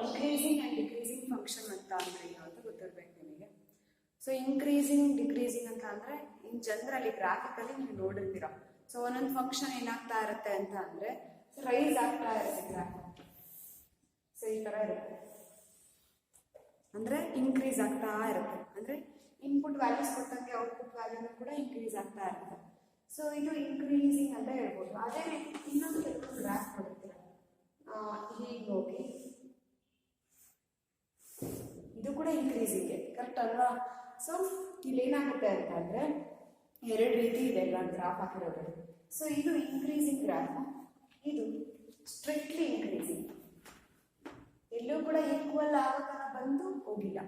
Increasing and decreasing function ಅಂತ ಅಂದರೆ ಏನು ಅಂತ ಗೊತ್ತಿರಬೇಕು ನಿಮಗೆ. ಸೊ ಇನ್ಕ್ರೀಸಿಂಗ್ ಡಿಕ್ರೀಸಿಂಗ್ ಅಂತ ಅಂದರೆ ಇನ್ ಜನರಲಿ ಗ್ರಾಫಿಕಲಿ ನೀವು ನೋಡಿರ್ತೀರ. ಸೊ ಒಂದೊಂದು ಫಂಕ್ಷನ್ ಏನಾಗ್ತಾ ಇರುತ್ತೆ ಅಂತ ಅಂದರೆ ರೈಸ್ ಆಗ್ತಾ ಇರುತ್ತೆ ಗ್ರಾಫ್. ಸೊ ಈ ಥರ ಇರುತ್ತೆ, ಅಂದರೆ ಇನ್ಕ್ರೀಸ್ ಆಗ್ತಾ ಇರುತ್ತೆ. ಅಂದರೆ ಇನ್ಪುಟ್ ವ್ಯಾಲ್ಯೂಸ್ ಕೊಟ್ಟಂಗೆ ಔಟ್ಪುಟ್ ವ್ಯಾಲ್ಯೂನು ಕೂಡ ಇನ್ಕ್ರೀಸ್ ಆಗ್ತಾ ಇರುತ್ತೆ. ಸೊ ಇದು ಇನ್ಕ್ರೀಸಿಂಗ್ ಅಂತ ಹೇಳ್ಬೋದು. ಅದೇ ರೀತಿ ಇನ್ನೊಂದು ಕೆಲವೊಂದು ಗ್ರಾಫ್ ನೋಡ್ತೀರ, ಹೀಗೆ ಹೋಗಿ ಇದು ಕೂಡ ಇನ್ಕ್ರೀಸಿಂಗ್ಗೆ, ಕರೆಕ್ಟ್ ಅಲ್ವಾ? ಸೊ ಇಲ್ಲಿ ಏನಾಗುತ್ತೆ ಅಂತ ಅಂದರೆ ಎರಡು ರೀತಿ ಇದೆ ಅಲ್ವಾ ಗ್ರಾಫ್ ಹಾಕಿರೋದು. ಸೊ ಇದು ಇನ್ಕ್ರೀಸಿಂಗ್ ಗ್ರಾಫ್, ಇದು ಸ್ಟ್ರಿಕ್ಟ್ಲಿ ಇನ್ಕ್ರೀಸಿಂಗ್. ಎಲ್ಲೂ ಕೂಡ ಈಕ್ವಲ್ ಆಗೋ ಥರ ಬಂದು ಹೋಗಿಲ್ಲ,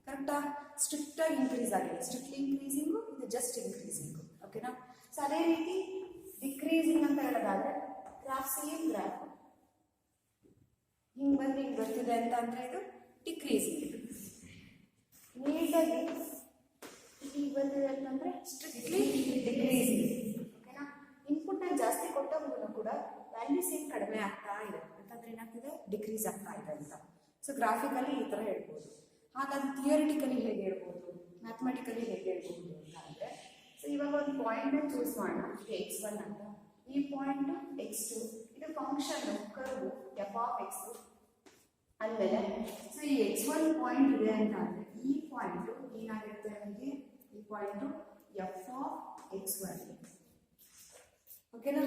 ಕರೆಕ್ಟಾ? ಸ್ಟ್ರಿಕ್ಟಾಗಿ ಇನ್ಕ್ರೀಸ್ ಆಗಿದೆ. ಸ್ಟ್ರಿಕ್ಟ್ಲಿ ಇನ್ಕ್ರೀಸಿಂಗು, ಇದು ಜಸ್ಟ್ ಇನ್ಕ್ರೀಸಿಂಗು, ಓಕೆನಾ? ಸೊ ಅದೇ ರೀತಿ ಡಿಕ್ರೀಸಿಂಗ್ ಅಂತ ಹೇಳೋದಾದ್ರೆ ಗ್ರಾಫ್ ಸೇಮ್ ಗ್ರಾಫ್ ಹಿಂಗೆ ಬಂದು ಹಿಂಗೆ ಬರ್ತಿದೆ ಅಂತ ಅಂದರೆ ಇದು ಡಿಕ್ರೀಸಿಂಗ್. ನೀಟಾಗಿ ಹೀಗೆ ಬಂದಿದೆ ಅಂತಂದರೆ ಸ್ಟ್ರಿಕ್ಟ್ಲಿ ಡಿಕ್ರೀಸಿಂಗ್, ಓಕೆನಾ? ಇನ್ಪುಟ್ನ ಜಾಸ್ತಿ ಕೊಟ್ಟಂಗೂ ಕೂಡ ವ್ಯಾಲ್ಯೂಸ್ ಏನು ಕಡಿಮೆ ಆಗ್ತಾ ಇದೆ ಅಂತಂದ್ರೆ ಏನಾಗ್ತಿದೆ, ಡಿಕ್ರೀಸ್ ಆಗ್ತಾ ಇದೆ ಅಂತ. ಸೊ ಗ್ರಾಫಿಕಲಿ ಈ ಥರ ಹೇಳ್ಬೋದು. ಹಾಗಾದ್ರೆ ಥಿಯರಿಟಿಕಲಿ ಹೇಗೆ ಹೇಳ್ಬೋದು, ಮ್ಯಾಥಮೆಟಿಕಲಿ ಹೇಗೆ ಹೇಳ್ಬೋದು ಅಂತ ಅಂದರೆ, ಸೊ ಇವಾಗ ಒಂದು ಪಾಯಿಂಟ್ನ ಚೂಸ್ ಮಾಡೋಣ, x1 ಅಂತ. ಈ ಪಾಯಿಂಟ್ x2, ಇದು function curve F of X. ಆಮೇಲೆ ಸೊ ಈ x1 ಪಾಯಿಂಟ್ ಇದೆ ಅಂತ ಅಂದರೆ ಈ ಪಾಯಿಂಟು ಏನಾಗಿರುತ್ತೆ ನಮಗೆ, ಈ ಪಾಯಿಂಟು ಎಫ್ ಆಫ್ x1, ಓಕೆನಾ?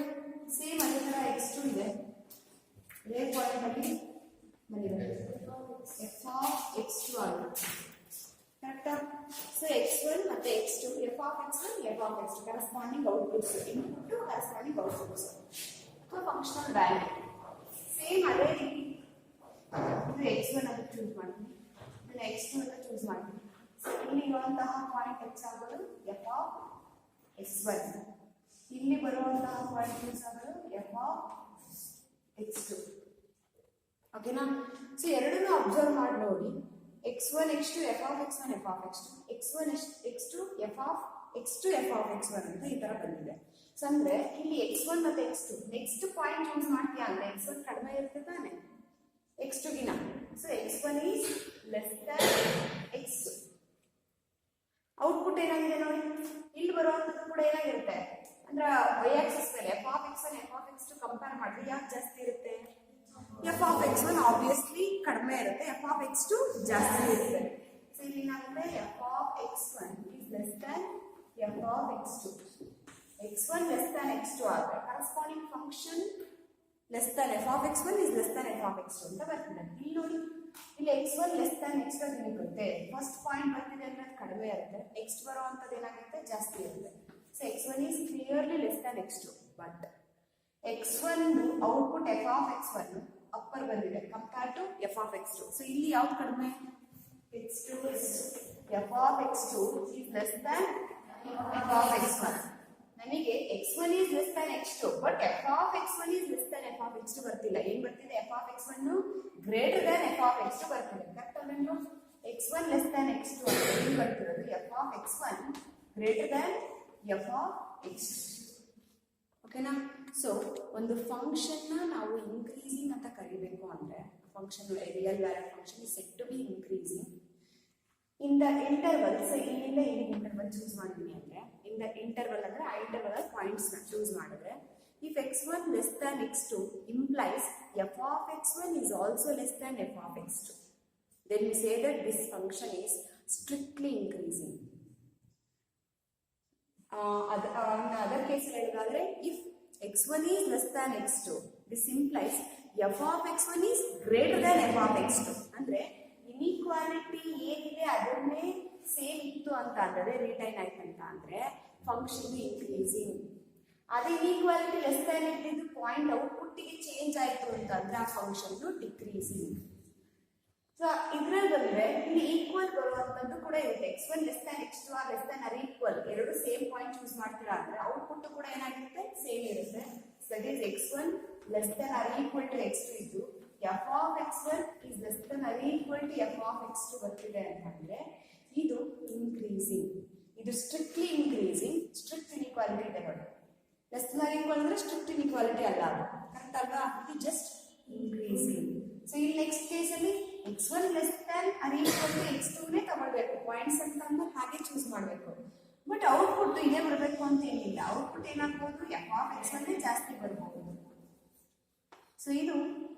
ಸೇಮ್ ಅದೇ ಥರ x2 ಇದೆ, ಅದೇ ಪಾಯಿಂಟಲ್ಲಿ ಎಫ್ ಆಫ್ x2 ಆಗುತ್ತೆ, ಕರೆಕ್ಟಾ? ಸೊ x1 ಮತ್ತು x2, f of x1 f of x2 corresponding outputs, input corresponding outputs ಅಥವಾ ಫಂಕ್ಷನಲ್ ವ್ಯಾಲ್ಯೂ. ಸೇಮ್ ಅದೇ ರೀತಿ ಇದು x1 ಅಂತ ಚೂಸ್ ಮಾಡ್ತೀನಿ, ಆಮೇಲೆ x2 ಅಂತ ಚೂಸ್ ಮಾಡ್ತೀನಿ. ಸೊ ಇಲ್ಲಿ ಇರುವಂತಹ ಪಾಯಿಂಟ್ x ಆಗೋದು ಎಫ್ ಆಫ್ x1, ಇಲ್ಲಿ ಬರುವಂತಹ ಪಾಯಿಂಟ್ ಯೂಸ್ ಆಗೋದು ಎಫ್ ಆಫ್ x2, ಓಕೆನಾ? ಸೊ ಎರಡನ್ನೂ ಅಬ್ಸರ್ವ್ ಮಾಡಿ ನೋಡಿ. x1 x2 f of x1 f of x2, x1 x2 f of x2 f of x1 ಅಂತ ಈ ಥರ ಬಂದಿದೆ. ಸೊ ಅಂದರೆ ಇಲ್ಲಿ x1 ಮತ್ತು x2 ನೆಕ್ಸ್ಟ್ ಪಾಯಿಂಟ್ ಯೂಸ್ ಮಾಡ್ತೀಯಾ ಅಂದರೆ x1 ಕಡಿಮೆ ಇರುತ್ತೆ ತಾನೆ x2 ಗಿನ. So x1 is less than x2. Output ಏನಾಗಿದೆ ನೋಡಿ, ಇಲ್ಲಿ ಬರುವಂಥದ್ದು ಕೂಡ ಏನಾಗಿರುತ್ತೆ ಅಂದ್ರೆ y ಆಕ್ಸಿಸ್ ಮೇಲೆ f of x1 f of x2 compare ಮಾಡಿದ್ರೆ ಯಾಕೆ ಜಾಸ್ತಿ ಇರುತ್ತೆ? ಎಫ್ ಆಫ್ x1 ಆಬ್ವಿಯಸ್ಲಿ ಕಡಿಮೆ ಇರುತ್ತೆ, ಎಫ್ ಆಫ್ x2 ಜಾಸ್ತಿ ಇರುತ್ತೆ. ಸೊ ಇಲ್ಲಿ ಏನಾಗುತ್ತೆ, F of x1 is less than f of x2. x1 less than x2 ಆದರೆ corresponding function less than f of x1 is less than f of x2 ಅಂತ ಬರ್ತಿದೆ. ಇಲ್ಲಿ ನೋಡಿ, ಇಲ್ಲಿ x1 ಲೆಸ್ ದ್ಯಾನ್ x2 ಅಂತ ಏನಿರುತ್ತೆ, ಫಸ್ಟ್ ಪಾಯಿಂಟ್ ಬರ್ತಿದೆ ಅಂದ್ರೆ ಕಡಿಮೆ ಇರುತ್ತೆ, ನೆಕ್ಸ್ಟ್ ಬರುವಂಥದ್ದು ಏನಾಗುತ್ತೆ, ಜಾಸ್ತಿ ಇರುತ್ತೆ. So x1 is clearly less than x2, but x1 output f of x1 upper ಬಂದಿದೆ compare to f of x2. So ಇಲ್ಲಿ ಯಾವ್ದು ಕಡಿಮೆ, x2 f of x2 is less than f of x1. ನಮಗೆ x1 is less than x2, but f of x1 is less than f of x2 ಬರ್ತಿಲ್ಲ. ಏನ್ ಬರ್ತಿದೆ, f of x1 greater than f of x2 ಬರ್ತಿದೆ, correct ಅಲ್ವೇನು? x1 less than x2 ಅಂತ ಏನು ಬರ್ತಿರೋದು, f of x1 greater than f of x2, ಓಕೆನಾ? So ಒಂದು ಫಂಕ್ಷನ್ನ ನಾವು ಇನ್ಕ್ರೀಸಿಂಗ್ ಅಂತ ಕರಿಬೇಕು ಅಂದರೆ function real value function is set to be increasing in the interval. So ಇಲ್ಲಿಂದ ಇಲ್ಲಿಗೆ ಇಂಟರ್ವಲ್ ಚೂಸ್ ಮಾಡಿದ್ದೀನಿ ಅಂದರೆ ಇನ್ ದ ಇಂಟರ್ವಲ್ ಅಂದರೆ ಆ ಇಂಟರ್ವಲ್ ಪಾಯಿಂಟ್ಸ್ನ ಚೂಸ್ ಮಾಡಿದ್ರೆ if x1 less than x2 implies f of x1 is also less than f of x2, then we say that this function is strictly increasing. Other ಕೇಸಲ್ಲಿ ಹೇಳೋದಾದ್ರೆ if x1 is less than x2, this implies f of x1 is greater than f of x2. ಅಂದ್ರೆ inequality ಏನಿದೆ ಅದನ್ನೇ same ಇತ್ತು ಅಂತ ಅಂದರೆ retain ಆಯ್ತು ಅಂತ ಅಂದರೆ ಫಂಕ್ಷನ್ ಇನ್ಕ್ರೀಸಿಂಗ್. ಅದೇ ಇನ್ಇಕ್ವಾಲಿಟಿ ಲೆಸ್ ದ್ಯಾನ್ ಇಟ್ಟಿದ್ದು ಪಾಯಿಂಟ್ ಔಟ್ಪುಟ್ಟಿಗೆ ಚೇಂಜ್ ಆಯಿತು ಅಂತ ಅಂದರೆ ಆ ಫಂಕ್ಷನ್ ಡಿಕ್ರೀಸಿಂಗ್. ಸೊ ಇದ್ರಲ್ಲಿ ಬಂದರೆ ಇಲ್ಲಿ ಈಕ್ವಲ್ ಬರುವಂಥದ್ದು ಕೂಡ ಇರುತ್ತೆ. x1 less than x2 or less than or equal, ಎರಡು ಸೇಮ್ ಪಾಯಿಂಟ್ ಚೂಸ್ ಮಾಡ್ತೀರಾ ಅಂದರೆ ಔಟ್ಪುಟ್ ಕೂಡ ಏನಾಗಿರುತ್ತೆ, ಸೇಮ್ ಇರುತ್ತೆ. So that is x1 less than or equal to x2 ಇದ್ದು f of x1 is less than or equal to f of x2 ಬರ್ತಿದೆ ಅಂತಂದರೆ ಇದು ಇನ್ಕ್ರೀಸಿಂಗ್. ಇದು ಸ್ಟ್ರಿಕ್ಟ್ಲಿ ಇನ್ಕ್ರೀಸಿಂಗ್, ಸ್ಟ್ರಿಕ್ಟ್ ಇನ್ಇಕ್ವಾಲಿಟಿ ಇದೆ ನೋಡಿ. ಲೆಸ್ ದ್ಯಾನ್ ಆರ್ ಈಕ್ವಲ್ ಅಂದರೆ strict inequality ಅಲ್ಲ, correct ಅಲ್ವಾ? ಇದು ಜಸ್ಟ್ ಇನ್ಕ್ರೀಸಿಂಗ್. ಸೊ ಇಲ್ಲಿ ನೆಕ್ಸ್ಟ್ ಕೇಸಲ್ಲಿ x1 less than or equal to x2 ನೇ ತಗೊಳ್ಬೇಕು. ಪಾಯಿಂಟ್ಸ್ ಅಂತ ಅಂದ್ರೆ ಹಾಗೆ ಚೂಸ್ ಮಾಡಬೇಕು. ಬಟ್ ಔಟ್ಪುಟ್ ಇದೇ ಬರಬೇಕು ಅಂತ ಏನಿಲ್ಲ. ಔಟ್ಪುಟ್ ಏನಾಗ್ಬೋದು, ಎಫ್ ಆಫ್ ಎಕ್ಸ್ ಅನ್ನೇ ಜಾಸ್ತಿ ಬರ್ಬೋದು. ಸೊ ಇದು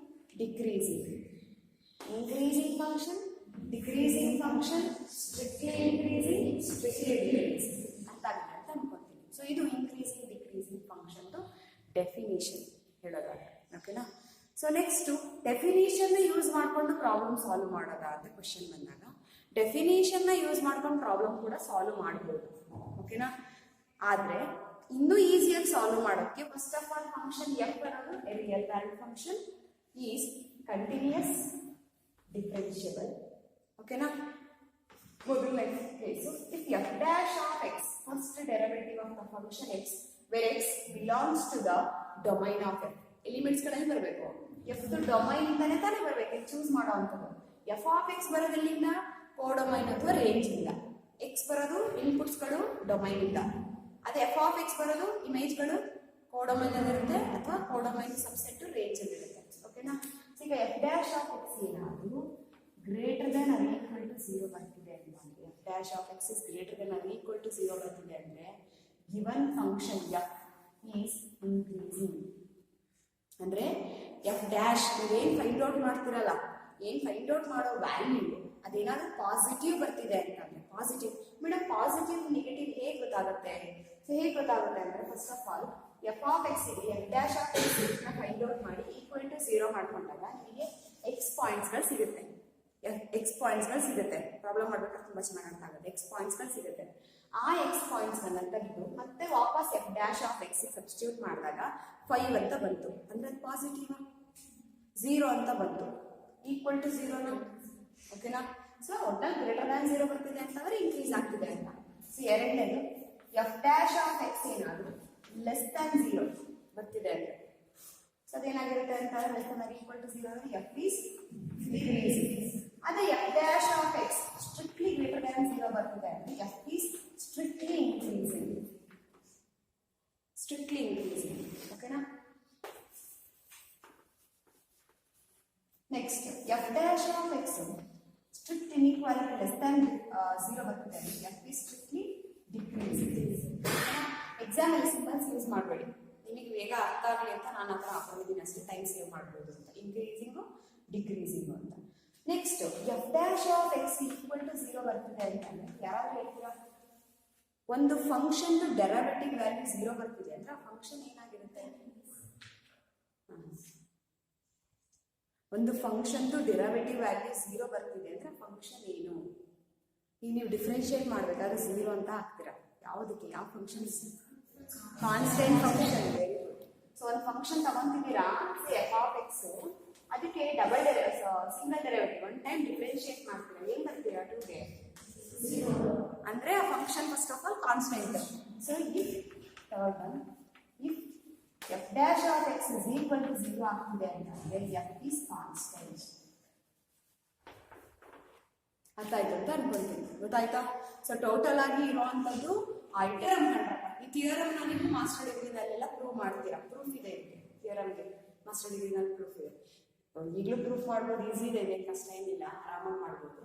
decreasing, increasing function, decreasing function, strictly increasing, strictly decreasing ಅಂತ ಆಗುತ್ತೆ ಅಂತ ಅನ್ಕೊಂತೀನಿ. ಸೊ ಇದು ಇನ್ಕ್ರೀಸಿಂಗ್ ಡಿಕ್ರೀಸಿಂಗ್ ಫಂಕ್ಷನ್ ಡೆಫಿನೇಷನ್ ಹೇಳೋದಾದ್ರೆ. ಓಕೆನಾ? ಸೊ ನೆಕ್ಸ್ಟ್ ಡೆಫಿನೇಷನ್ ಯೂಸ್ ಮಾಡ್ಕೊಂಡು ಪ್ರಾಬ್ಲಮ್ ಸಾಲ್ವ್ ಮಾಡೋದಾ ಅಂತ ಕ್ವಶನ್ ಬಂದಾಗ ಡೆಫಿನೇಷನ್ ಯೂಸ್ ಮಾಡ್ಕೊಂಡು ಪ್ರಾಬ್ಲಮ್ ಕೂಡ ಸಾಲ್ವ್ ಮಾಡ್ಬೋದು. ಓಕೆನಾ? ಆದ್ರೆ ಇನ್ನೂ ಈಸಿಯಾಗಿ ಸಾಲ್ವ್ ಮಾಡೋಕ್ಕೆ first of all function F ಅನ್ನೋದು real value function is continuous differentiable. ಓಕೆನಾ? ಮೊದಲನೇ case, if F dash of X, first derivative of the function X where X belongs to the domain of F. Elements ಗಳಲ್ಲಿ ಬರಬೇಕು, F domain ಇಂದಾನೆ ತಾನೇ ಬರಬೇಕು, choose ಮಾಡೋ ಅಂಥದ್ದು. ಎಫ್ ಆಫ್ ಎಕ್ಸ್ ಬರೋದೆಲ್ಲಿಂದ, ಕೋಡೊಮೈನ್ ಅಥವಾ ರೇಂಜ್ ಇಂದ. ಎಕ್ಸ್ ಬರೋದು ಇನ್ಪುಟ್ಸ್ಗಳು ಡೊಮೈನ್ ಇಂದ. ಅದೇ ಎಫ್ ಆಫ್ ಎಕ್ಸ್ ಬರೋದು ಇಮೇಜ್ಗಳು ಕೋಡೊಮೈನ್ ಇರುತ್ತೆ ಅಥವಾ ಕೋಡೊಮೈನ್ ಸಬ್ಸೆಟ್ ರೇಂಜ್ ಅಲ್ಲಿ ಇರುತ್ತೆ. ಓಕೆನಾ? ಈಗ ಎಫ್ ಡ್ಯಾಶ್ ಆಫ್ ಎಕ್ಸ್ ಏನಾದರೂ greater than or equal to 0 ಬರ್ತಿದೆ ಅಂತ, f dash of x is greater than or equal to 0 ಬರ್ತಿದೆ ಅಂದ್ರೆ given function f is increasing. ಅಂದ್ರೆ ಎಫ್ ಡ್ಯಾಶ್ ನೀವೇನ್ ಫೈಂಡ್ ಔಟ್ ಮಾಡ್ತಿರಲ್ಲ, ಏನ್ ಫೈಂಡ್ ಔಟ್ ಮಾಡೋ ವ್ಯಾಲ್ಯೂ ಅದೇನಾದ್ರೂ ಪಾಸಿಟಿವ್ ಬರ್ತಿದೆ ಅಂತಂದ್ರೆ, ಪಾಸಿಟಿವ್ ಮೇಡಮ್ ಪಾಸಿಟಿವ್ ನೆಗೆಟಿವ್ ಹೇಗೆ ಗೊತ್ತಾಗುತ್ತೆ? ಹೇಗೆ ಗೊತ್ತಾಗುತ್ತೆ ಅಂದ್ರೆ first of all F of X ಇದೆ, ಎಫ್ ಡ್ಯಾಶ್ ಆಫ್ ಎಕ್ಸ್ ನ ಫೈಂಡ್ ಔಟ್ ಮಾಡಿ ಈಕ್ವಲ್ ಟು 0 ಮಾಡ್ಕೊಂಡಾಗ ನಿಮಗೆ ಎಕ್ಸ್ ಪಾಯಿಂಟ್ಸ್ಗಳು ಸಿಗುತ್ತೆ. ಎಕ್ಸ್ ಪಾಯಿಂಟ್ಸ್ಗಳು ಸಿಗುತ್ತೆ. ಪ್ರಾಬ್ಲಮ್ ಮಾಡ್ಬೇಕಾದ್ರೆ ತುಂಬಾ ಚೆನ್ನಾಗಿ ಅರ್ಥ ಆಗುತ್ತೆ. ಎಕ್ಸ್ ಪಾಯಿಂಟ್ಸ್ಗಳು ಸಿಗುತ್ತೆ. ಆ ಎಕ್ಸ್ ಪಾಯಿಂಟ್ಸ್ಗಳನ್ನ ತೆಗೆದು ಮತ್ತೆ ವಾಪಸ್ F dash of X substitute ಮಾಡಿದಾಗ 5 ಅಂತ ಬಂತು ಅಂದ್ರೆ ಅದು ಪಾಸಿಟಿವ್. 0 ಅಂತ ಬಂತು, ಈಕ್ವಲ್ ಟು 0. ಓಕೆನಾ? ಸೊ ಒಟ್ಟಲ್ಲಿ ಗ್ರೇಟರ್ ದ್ಯಾನ್ 0 ಬರ್ತಿದೆ ಅಂತಂದ್ರೆ ಇನ್ಕ್ರೀಸ್ ಆಗ್ತಿದೆ ಅಂತ. ಸೊ ಎರಡನೇದು ಎಫ್ ಡ್ಯಾಶ್ ಆಫ್ ಎಕ್ಸ್ ಏನಾದ್ರು ಲೆಸ್ ದ್ಯಾನ್ 0 ಬರ್ತಿದೆ ಅಂದ್ರೆ ಸೊ ಅದೇನಾಗಿರುತ್ತೆ ಅಂತಂದ್ರೆ ಲೆಸ್ ದ್ಯಾನ್ ಈಕ್ವಲ್ ಟು 0 ಅಂದ್ರೆ ಎಫ್ ಈಸ್ ಡಿಕ್ರೀಸಿಂಗ್. ಅದೇ F dash of X strictly greater than 0 ಬರ್ತಿದೆ ಅಂದ್ರೆ F is strictly increasing. Strictly increasing. ಓಕೆನಾ? Next F dash of X strict inequality less than 0 ಬರ್ತಿದೆ ಅಂದ್ರೆ F is strictly decreasing. Exam ಅಲ್ಲಿ symbols use ಮಾಡಬೇಡಿ, ನಿಮಗೆ ಬೇಗ ಅರ್ಥ ಆಗಲಿ ಅಂತ ನಾನು ಹತ್ರ ಹಾಕೊಂಡಿದ್ದೀನಿ ಅಷ್ಟೇ, ಟೈಮ್ ಸೇವ್ ಮಾಡ್ಬೋದು ಅಂತ. ಇನ್ಕ್ರೀಸಿಂಗು ಡಿಕ್ರೀಸಿಂಗು ಅಂತ. Next F dash of x equal to 0 ಬರ್ತಿದೆ ಅಂತಂದ್ರೆ ಯಾರಾದ್ರೂ ಹೇಳ್ತೀರಾ ಒಂದು ಫಂಕ್ಷನ್ ಡೆರಿವೇಟಿವ್ ವ್ಯಾಲ್ಯೂ 0 ಬರ್ತಿದೆ ಅಂದ್ರೆ ಆ ಫಂಕ್ಷನ್ ಏನಾಗಿರುತ್ತೆ? ಒಂದು ಫಂಕ್ಷನ್ ಡೆರಿವೇಟಿವ್ ವ್ಯಾಲ್ಯೂ 0 ಬರ್ತಿದೆ ಅಂದ್ರೆ ಫಂಕ್ಷನ್ ಏನು? ಈಗ ನೀವು ಡಿಫ್ರೆನ್ಶಿಯೇಟ್ ಮಾಡಬೇಕಾದ್ರೆ 0 ಅಂತ ಹಾಕ್ತೀರಾ. ಯಾವುದಕ್ಕೆ? ಯಾವ function? Constant function. Very good. So ಒಂದು ಫಂಕ್ಷನ್ ತಗೊಂತಿದ್ದೀರಾ ಎಫ್ ಆಫ್ ಎಕ್ಸ್, ಅದಕ್ಕೆ double single derivative one time differentiate ಮಾಡ್ತೀರಾ, ಏನ್ ಬರ್ತೀರಾ? 2ಗೆ 0 ಅಂದ್ರೆ ಆ function first of all constant. So if third one if F dash of x is equal to 0 ಆಗ್ತಿದೆ ಅಂತಂದ್ರೆ ಎಫ್ ಈಸ್ ಕಾನ್ಸ್ಟೆಂಟ್. ಅರ್ಥ ಆಯ್ತು ಅಂತ ಅನ್ಕೊಳ್ತೀನಿ. ಗೊತ್ತಾಯ್ತಾ? ಸೊ ಟೋಟಲ್ ಆಗಿ ಇರುವಂತದ್ದು ಆ ಥಿಯರಮ್ ಕಂಡ್ರಪ್ಪ. ಈ ಥಿಯರಮ್ ನೀವು ಮಾಸ್ಟರ್ ಡಿಗ್ರಿನಲ್ಲೆಲ್ಲ ಪ್ರೂವ್ ಮಾಡ್ತೀರಾ. ಪ್ರೂಫ್ ಇದೆ ಇದಕ್ಕೆ, ಥಿಯರಮ್ಗೆ ಮಾಸ್ಟರ್ ಡಿಗ್ರಿನಲ್ಲಿ ಪ್ರೂಫ್ ಇದೆ. ಈಗಲೂ ಪ್ರೂಫ್ ಮಾಡ್ಬೋದು, ಈಸಿ ಇದೆ, ಇದೇನು ಕಷ್ಟ ಏನಿಲ್ಲ, ಆರಾಮಾಗಿ ಮಾಡ್ಬೋದು.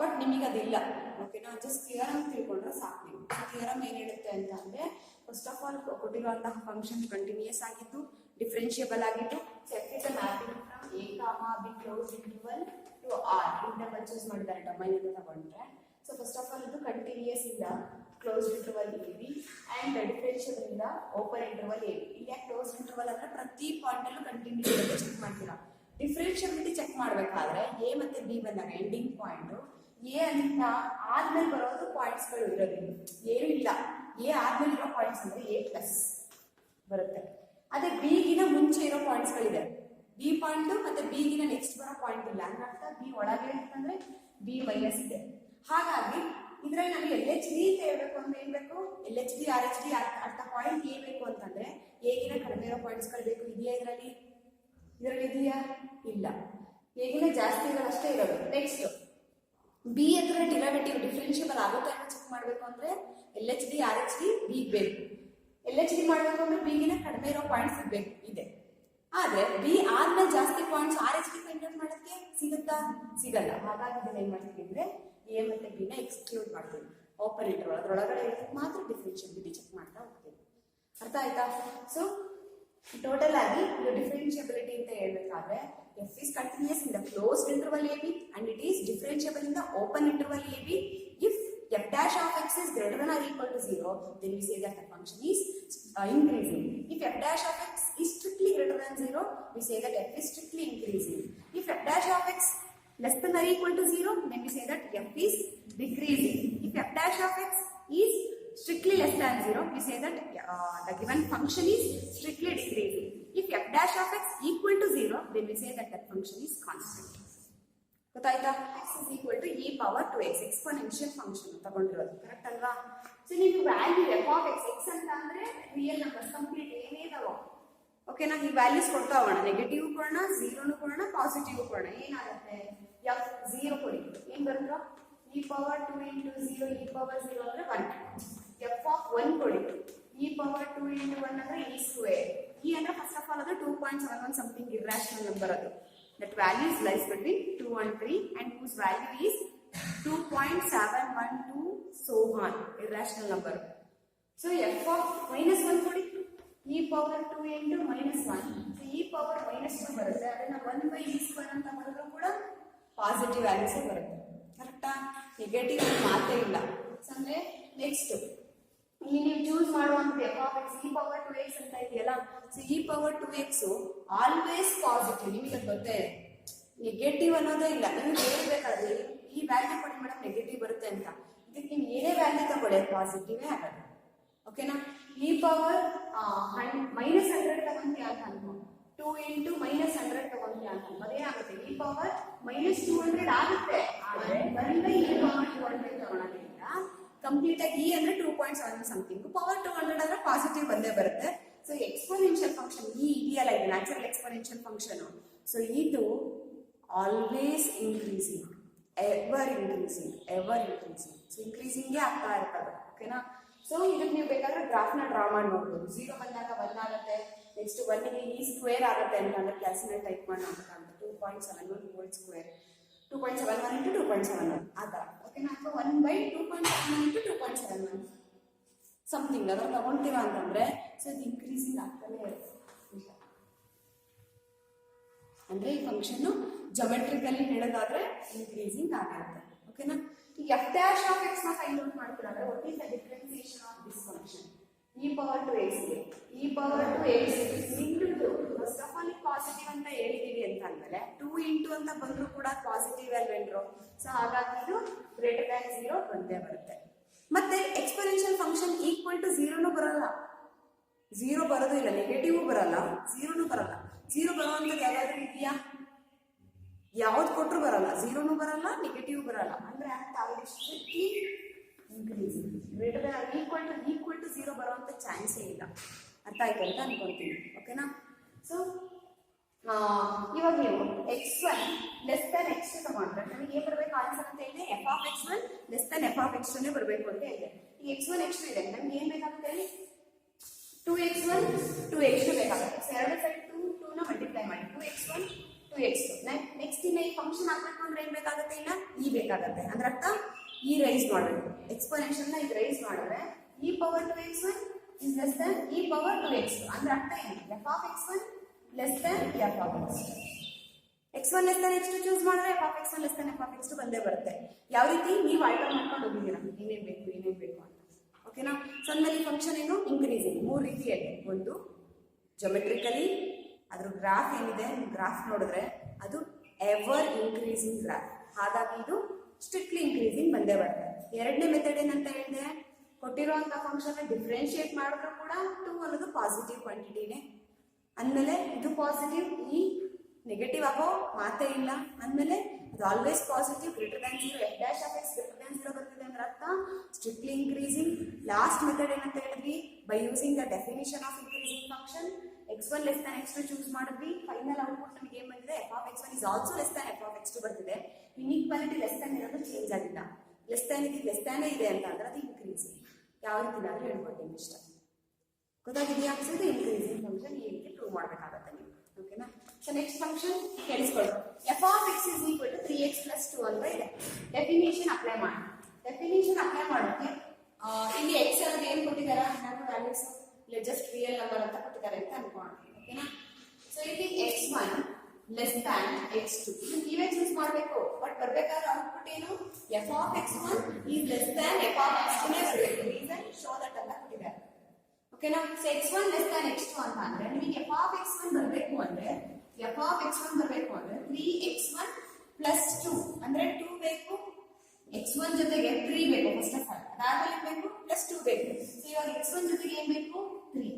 ಬಟ್ ನಿಮಗೆ ಅದಿಲ್ಲ. ಓಕೆನಾ? ಜಸ್ಟ್ ಥಿಯರಮ್ ತಿಳ್ಕೊಂಡ್ರೆ ಸಾಕು. ನೀವು ಥಿಯರಮ್ ಏನು ಹೇಳುತ್ತೆ ಅಂತ ಅಂದ್ರೆ ಫಸ್ಟ್ ಆಫ್ ಆಲ್ ಕೊಟ್ಟಿರುವಂತಹ ಫಂಕ್ಷನ್ ಕಂಟಿನ್ಯೂಸ್ ಆಗಿದ್ದು, ಡಿಫ್ರೆನ್ಷಿಯಬಲ್ ಆಗಿದ್ದು, f is a mapping from a comma b close interval to R interval choose ಮಾಡಿದ್ದಾರೆ ಡೊಮೈನ್ ಅಂತ ತಗೊಂಡ್ರೆ. ಸೊ ಫಸ್ಟ್ ಆಫ್ ಆಲ್ ಇದು ಕಂಟಿನ್ಯೂಸ್ ಇಂದ close interval a b and differentiable ಇಂದ open interval a b. ಇಲ್ಲಿ close interval ಅಂದ್ರೆ ಪ್ರತಿ point ಅಲ್ಲೂ ಕಂಟಿನ್ಯೂಸ್ ಚೆಕ್ ಮಾಡ್ತೀರಾ. ಡಿಫರೆನ್ಷಿಯಬಿಲಿಟಿ ಚೆಕ್ ಮಾಡಬೇಕಾದ್ರೆ ಎ ಮತ್ತೆ ಬಿ ಬಂದಾಗ ಎಂಡಿಂಗ್ ಪಾಯಿಂಟ್ ಎ ಅಂತ ಆದ್ಮೇಲೆ ಬರೋದು ಪಾಯಿಂಟ್ಸ್ಗಳು ಇರೋದಿಲ್ಲ, ಏನು ಇಲ್ಲ. ಎ ಆದ್ಮೇಲೆ ಇರೋ ಪಾಯಿಂಟ್ಸ್ ಅಂದ್ರೆ ಎ ಪ್ಲಸ್ ಬರುತ್ತೆ. ಅದೇ ಬಿಗಿನ ಮುಂಚೆ ಇರೋ ಪಾಯಿಂಟ್ಸ್ಗಳಿದೆ, ಬಿ ಪಾಯಿಂಟ್ ಮತ್ತೆ ಬಿಗಿನ ನೆಕ್ಸ್ಟ್ ಬರೋ ಪಾಯಿಂಟ್ ಇಲ್ಲ ಅಂದ್ರೆ ಅರ್ಥ ಬಿ ಒಳಗೆ ಅಂತಂದ್ರೆ ಬಿ ಮೈನಸ್ ಇದೆ. ಹಾಗಾಗಿ ಇದ್ರಲ್ಲಿ ನಮಗೆ ಎಲ್ ಎಚ್ ಡಿ ಅಂತ ಹೇಳ್ಬೇಕು ಅಂದ್ರೆ ಏನ್ ಬೇಕು? L H D R H D ಅರ್ಥ ಪಾಯಿಂಟ್ ಎ ಬೇಕು ಅಂತಂದ್ರೆ ಎಗಿನ ಕಡಿಮೆ ಇರೋ ಪಾಯಿಂಟ್ಸ್ಗಳು ಬೇಕು. ಇದೆಯಾ ಇದರಲ್ಲಿ? ಇದೆಯಾ? ಇಲ್ಲ. ಎಗಿನ ಜಾಸ್ತಿ ಇರೋದಷ್ಟೇ ಇರೋದು. ನೆಕ್ಸ್ಟ್ ಬಿ ಹತ್ರ ಡಿರೈವೇಟಿವ್ ಡಿಫರೆನ್ಷಿಯಬಲ್ ಆಗುತ್ತೆ ಅಂತ ಚೆಕ್ ಮಾಡಬೇಕು ಅಂದ್ರೆ L H D R H D b ಬೇಕು. ಎಲ್ ಎಚ್ ಡಿ ಮಾಡಬೇಕು ಅಂದ್ರೆ ಬಿಗಿನ ಕಡಿಮೆ ಇರೋ ಪಾಯಿಂಟ್ಸ್ ಬೇಕು ಇದೆ. ಆದ್ರೆ ಬಿ ಆದ್ಮೇಲೆ ಜಾಸ್ತಿ ಪಾಯಿಂಟ್ಸ್ ಆರ್ ಎಚ್ ಡಿಪೆಂಡೆಂಟ್ ಮಾಡಕ್ಕೆ ಸಿಗುತ್ತಾ? ಸಿಗಲ್ಲ. ಹಾಗಾಗಿ ಇದನ್ನ ಏನ್ ಮಾಡ್ತೀವಿ ಅಂದ್ರೆ ಎ ಮತ್ತೆ ಬಿ ನ ಎಕ್ಸ್ಕ್ಲೂಡ್ ಮಾಡ್ತೀವಿ. ಓಪನ್ ಇಂಟರ್ವಲ್ ಅದ್ರೊಳಗಡೆ ಮಾತ್ರ ಡಿಫ್ರೆನ್ಷಿಯಬಿಲಿಟಿ ಚೆಕ್ ಮಾಡ್ತಾ ಹೋಗ್ತೀವಿ. ಅರ್ಥ ಆಯ್ತಾ? ಸೊ ಟೋಟಲ್ ಆಗಿ ಇದು ಡಿಫ್ರೆನ್ಷಿಯಬಿಲಿಟಿ ಅಂತ ಹೇಳ್ಬೇಕಾದ್ರೆ f is continuous in the closed interval a b and it is differentiable in the open interval a b if f dash of x is greater than or equal to 0, then we say that the function is increasing. If f dash of x is strictly greater than 0, we say that f is strictly increasing. If f dash of x less than or equal to 0, then we say that f is decreasing. If f dash of x is strictly less than 0, we say that the given function is strictly decreasing. If f dash of x equal to 0, then we say that that function is constant. ಗೊತ್ತಾಯ್ತಾ? x is equal to e power 2x exponential function ತಗೊಂಡಿರೋದು correct ಅಲ್ವಾ? So ನೀವು value f of x x ಅಂತ ಅಂದ್ರೆ real numbers complete ಏನೇ ಇದಾವೋ ಓಕೆನಾ? ಈ values ಕೊಡ್ತಾ ಹೋಗೋಣ. ನೆಗೆಟಿವ್ ಕೊಡೋಣ, ಝೀರೋನು ಕೊಡೋಣ, ಪಾಸಿಟಿವ್ ಕೊಡೋಣ. ಏನಾಗುತ್ತೆ? f 0 ಕೊಡಿ. ಏನ್ ಬರುತ್ತೋ? e power 2 into 0 e power 0 ಅಂದ್ರೆ 1. f of 1 ಕೊಡಿ. e power 2 into 1 ಅಂದ್ರೆ e square. e ಅಂದ್ರೆ ಫಸ್ಟ್ ಆಫ್ ಆಲ್ ಅದು 2.71 ಸಮಥಿಂಗ್ ಇರ್ರಾಷನಲ್ ನಂಬರ್ ಅದು. That value lies between 2 and 3 and whose value is 2.712 so on, irrational number. So f of minus 1 kodi e power 2 into minus 1. So e power minus 2 ಬರುತ್ತೆ. ಅದನ್ನ 1 by e square ಅಂತ ಮಾಡಿದ್ರು ಕೂಡ positive values ಬರುತ್ತೆ. ಕರೆಕ್ಟಾ? Negative ಮಾತೇ ಇಲ್ಲ. ಅಂದ್ರೆ ನೆಕ್ಸ್ಟ್ ಇಲ್ಲಿ ನೀವು ಚೂಸ್ ಮಾಡುವಂತ f of x e power 2x ಅಂತ ಇದೆಯಲ್ಲ, so e power 2x always positive. ನಿಮಗೆ ಗೊತ್ತೇ ನೆಗೆಟಿವ್ ಅನ್ನೋದೇ ಇಲ್ಲ. ನೀವು ಹೇಳ್ಬೇಕಾದ್ರೆ ಈ ವ್ಯಾಲ್ಯೂ ಕೊಡಿ ಮೇಡಮ್ ನೆಗೆಟಿವ್ ಬರುತ್ತೆ ಅಂತ, ಇದಕ್ಕೆ ನೀವು ಏನೇ ವ್ಯಾಲ್ಯೂ ತಗೊಳ್ಳಿ ಪಾಸಿಟಿವೇ ಆಗೋದು. ಓಕೆನಾ? e ಪವರ್ ಮೈನಸ್ 100 ತಗೊಂತೀಯ ಅಂತ ಅನ್ಕೊಂಡು 2 into ಮೈನಸ್ 100 ತಗೊಂತೀಯ ಅಂತ ಅದೇನಾಗುತ್ತೆ? e ಪವರ್ ಮೈನಸ್ 200 ಆಗುತ್ತೆ. ಆದ್ರೆ 1 by e ಪವರ್ 200 ತಗೊಳೋದ್ರಿಂದ ಕಂಪ್ಲೀಟ್ ಆಗಿ e ಅಂದ್ರೆ 2.7 ಸಮಥಿಂಗ್, ಪವರ್ 200 ಅಂದ್ರೆ ಪಾಸಿಟಿವ್ ಬಂದೇ ಬರುತ್ತೆ. ಸೊ ಎಕ್ಸ್ಪೋನೆನ್ಷಿಯಲ್ ಫಂಕ್ಷನ್ ಈ ಇದೆಯಲ್ಲ, ಇದು ನ್ಯಾಚುರಲ್ ಎಕ್ಸ್ಪೋನೆನ್ಷಿಯಲ್ ಫಂಕ್ಷನ್. ಸೊ ಇದು always increasing, ever increasing, ever increasing. So ಇನ್ಕ್ರೀಸಿಂಗೇ ಆಗ್ತಾ ಇರ್ತದೆ. ಓಕೆನಾ? ಸೊ ಇದಕ್ಕೆ ನೀವು ಬೇಕಾದ್ರೆ ಗ್ರಾಫ್ನ ಡ್ರಾ ಮಾಡಿ ನೋಡ್ಬೋದು. 0 ಬಂದಾಗ 1 ಆಗುತ್ತೆ, ನೆಕ್ಸ್ಟ್ 1 ಗೆ e ಸ್ಕ್ವೇರ್ ಆಗುತ್ತೆ ಅಂತ ಅಂದ್ರೆ ಕ್ಲಾಸಿನಲ್ಲಿ ಟೈಪ್ ಮಾಡಿ ನೋಡ್ಬೇಕಂತ 2.71 ಹೋಲ್ ಸ್ಕ್ವೇರ್ 2.71 into 2.71 ಆ ಥರ. ಓಕೆನಾ? ಅಥವಾ 1 by 2.71 into 2.71 ಸಮಥಿಂಗ್ ಅದನ್ನು ತಗೊಂತೀರಾ ಅಂತಂದ್ರೆ ಸೊ ಇದು ಇನ್ಕ್ರೀಸಿಂಗ್ ಆಗ್ತಾನೆ ಇರುತ್ತೆ. ಅಂದ್ರೆ ಈ ಫಂಕ್ಷನ್ ಜೊಮೆಟ್ರಿಕಲಿ ಹೇಳೋದಾದ್ರೆ ಇನ್ಕ್ರೀಸಿಂಗ್ ಆಗಿರುತ್ತೆ. ಓಕೆನಾ? ಈ f dash of x ನ ಫೈಂಡ್ ಔಟ್ ಮಾಡ್ತೀರಂದ್ರೆ what is the differentiation of this function e power 2x ಗೆ e power 2x into 2 first of all positive ಅಂತ ಹೇಳಿದೀವಿ ಅಂತ ಅಂದ್ಮೇಲೆ 2 into ಅಂತ ಬಂದ್ರು ಕೂಡ ಪಾಸಿಟಿವ್ ಅಲ್ವೇನ್ರು. ಸೊ ಹಾಗಾಗಿ ಇದು ಗ್ರೇಟರ್ ದ್ಯಾನ್ 0 ಬಂದೇ ಬರುತ್ತೆ. ಮತ್ತೆ ಎಕ್ಸ್ಪೋನೆನ್ಷಿಯಲ್ ಫಂಕ್ಷನ್ ಈಕ್ವಲ್ ಟು 0 ಬರಲ್ಲ, 0 ಬರೋದು ಇಲ್ಲ, ನೆಗೆಟಿವ್ ಬರಲ್ಲ, 0 ಬರಲ್ಲ. 0 ಬರುವಂತದ್ದು ಯಾವ್ದಾದ್ರು ಇದೆಯಾ? ಯಾವ್ದು ಕೊಟ್ಟರು ಬರಲ್ಲ, 0 ಬರಲ್ಲ, ನೆಗೆಟಿವ್ ಬರಲ್ಲ. ಅಂದ್ರೆ strictly increasing, greater than equal to 0 ಬರುವಂತ ಚಾನ್ಸೇ ಇಲ್ಲ. ಅರ್ಥ ಆಯ್ತು ಅಂತ ಅನ್ಕೊಂತೀನಿ. ಓಕೆನಾ? ಸೊ ಇವಾಗ ನೀವು x1 ಲೆಸ್ ದನ್ x2 ತಗೊಂಡ್ರೆ ನಮಗೆ ಏನ್ ಬರಬೇಕು ಆನ್ಸರ್ ಅಂತ ಹೇಳಿದ್ರೆ f of x1 less than f of x2 ಬರಬೇಕು ಅಂತ ಹೇಳಿದೆ. ಈ x1 x2 ಇದೆ, ನಮ್ಗೆ ಏನ್ ಬೇಕಾಗುತ್ತೆ ಹೇಳಿ? 2x1 2x2 ಬೇಕಾಗುತ್ತೆ. ಸೊ ಎರಡು ಸೈಡ್ 2 ನ ಮಲ್ಟಿಪ್ಲೈ ಮಾಡಿ 2x1 2x2. ನೆಕ್ಸ್ಟ್ ಇನ್ನ ಈ ಫಂಕ್ಷನ್ ಹಾಕ್ಬೇಕು ಅಂದ್ರೆ ಏನ್ ಬೇಕಾಗುತ್ತೆ? ಇಲ್ಲ e ಬೇಕಾಗುತ್ತೆ. ಅಂದ್ರೆ ಅರ್ಥ e ರೈಸ್ ಮಾಡಬೇಕು. ಎಕ್ಸ್ಪೋನೆನ್ಷಿಯಲ್ ನ ಇದು ರೈಸ್ ಮಾಡಿದ್ರೆ e power 2x1 is less than e power 2x2. ಅಂದ್ರೆ ಅರ್ಥ ಏನು? f of x1 less than f of x2. x1 less than x2 choose ಮಾಡಿದ್ರೆ f of x1 less than f of x2 ಬಂದೇ ಬರುತ್ತೆ. ಯಾವ ರೀತಿ? ನೀವು ಆಲ್ಟರ್ ಮಾಡ್ಕೊಂಡು ಹೋಗಿದ್ದೀರಾ ಏನೇನ್ ಬೇಕು ಅಂತ. ಓಕೆನಾ? ಸೊ ಅಂದ್ಮೇಲೆ ಈ ಫಂಕ್ಷನ್ ಏನು? ಇನ್ಕ್ರೀಸಿಂಗ್. 3 ರೀತಿಯಲ್ಲಿ. ಒಂದು ಜೊಮೆಟ್ರಿಕಲಿ, ಅದ್ರ ಗ್ರಾಫ್ ಏನಿದೆ ಗ್ರಾಫ್ ನೋಡಿದ್ರೆ ಅದು ಎವರ್ ಇನ್ಕ್ರೀಸಿಂಗ್ ಗ್ರಾಫ್, ಹಾಗಾಗಿ ಇದು ಸ್ಟ್ರಿಕ್ಟ್ಲಿ ಇನ್ಕ್ರೀಸಿಂಗ್ ಬಂದೇ ಬರುತ್ತೆ. ಎರಡನೇ ಮೆಥಡ್ ಏನಂತ ಹೇಳಿದ್ರೆ ಕೊಟ್ಟಿರುವಂತ ಫಂಕ್ಷನ್ ಡಿಫ್ರೆನ್ಶಿಯೇಟ್ ಮಾಡಿದ್ರು ಕೂಡ 2 ಅನ್ನೋದು ಪಾಸಿಟಿವ್ ಕ್ವಾಂಟಿಟಿನೇ ಅಂದಮೇಲೆ ಇದು ಪಾಸಿಟಿವ್, ಈ ನೆಗೆಟಿವ್ ಆಗೋ ಮಾತೇ ಇಲ್ಲ ಅಂದಮೇಲೆ ಇದು always positive. Greater than 0 f dash of x greater than 0 ಬರ್ತಿದೆ ಅಂದ್ರೆ ಅರ್ಥ ಸ್ಟ್ರಿಕ್ಟ್ಲಿ ಇನ್ಕ್ರೀಸಿಂಗ್. ಲಾಸ್ಟ್ ಮೆಥಡ್ ಏನಂತ ಹೇಳಿದ್ವಿ? By using the definition of increasing function x1 less than x2 choose ಮಾಡಿದ್ವಿ. ಫೈನಲ್ ಔಟ್ಪುಟ್ ನಮಗೆ ಏನ್ ಬಂದಿದೆ? f of x1 is also less than f of x2 ಬರ್ತಿದೆ. ಇನ್ಇಕ್ವಾಲಿಟಿ ಲೆಸ್ ದ್ಯಾನ್ ಇರೋದು change ಆಗಿಲ್ಲ. Less than ಇದೆ ಅಂತ ಅಂದ್ರೆ ಅದು ಇನ್ಕ್ರೀಸಿಂಗ್. ಯಾವ ರೀತಿ ಆದ್ರೂ ಹೇಳ್ಕೊಡ್ತೀನಿ ಇಷ್ಟ. ಗೊತ್ತಾಗಿದೆಯಾ? ಇದು ಇನ್ಕ್ರೀಸಿಂಗ್ ಫಂಕ್ಷನ್ ಈ ರೀತಿ ಪ್ರೂವ್ ಮಾಡಬೇಕಾಗತ್ತೆ ನೀವು. ಓಕೆನಾ. ಸೊ ನೆಕ್ಸ್ಟ್ ಫಂಕ್ಷನ್ ಕೇಳಿಸ್ಕೊಳ್ಳಿ. F of x is equal to 3x plus 2 ಅಂತ ಇದೆ. ಡೆಫಿನಿಷನ್ ಅಪ್ಲೈ ಮಾಡಿ. ಡೆಫಿನಿಷನ್ ಅಪ್ಲೈ ಮಾಡೋಕೆ ಇಲ್ಲಿ ಎಕ್ಸ್ ಅನ್ನೋದು ಏನು ಕೊಟ್ಟಿದ್ದಾರೆ, ನಾವು ವ್ಯಾಲ್ಯೂಸ್ ಇಲ್ಲ ಜಸ್ಟ್ ರಿಯಲ್ ನಂಬರ್ ಅಂತ ಕೊಟ್ಟಿದ್ದಾರೆ ಅಂತ ಅನ್ಕೊಳ್ಳೋಣ. ಓಕೆನಾ. ಸೊ ಇಲ್ಲಿ x1 ಲೆಸ್ ದ್ಯಾನ್ x2 ನೀವೇ ಚೂಸ್ ಮಾಡಬೇಕು. ಬಟ್ ಬರ್ಬೇಕಾದ್ರೆ ಔಟ್ಪುಟ್ ಏನು, F of x1 is less than f of x2 ನೇ ಬರಬೇಕು. ರೀಸನ್ ಶೋ ದಟ್ ಅಂತ ಕೊಟ್ಟಿದ್ದಾರೆ. ಓಕೆನಾ. So x1 less than x2 ಅಂತ ಅಂದ್ರೆ ನಿಮಗೆ ಎಫ್ ಆಫ್ x1 ಬರಬೇಕು ಅಂದ್ರೆ 3x1 plus 2 ಅಂದ್ರೆ 2 ಬೇಕು, x1 ಜೊತೆಗೆ 3 ಬೇಕು ಫಸ್ಟ್ ಆಫ್ ಆಲ್. ಅದಾದ್ಮೇಲೆ ಬೇಕು ಪ್ಲಸ್ 2 ಬೇಕು. ಸೊ ಇವಾಗ x1 ಜೊತೆಗೆ ಏನ್ ಬೇಕು 3.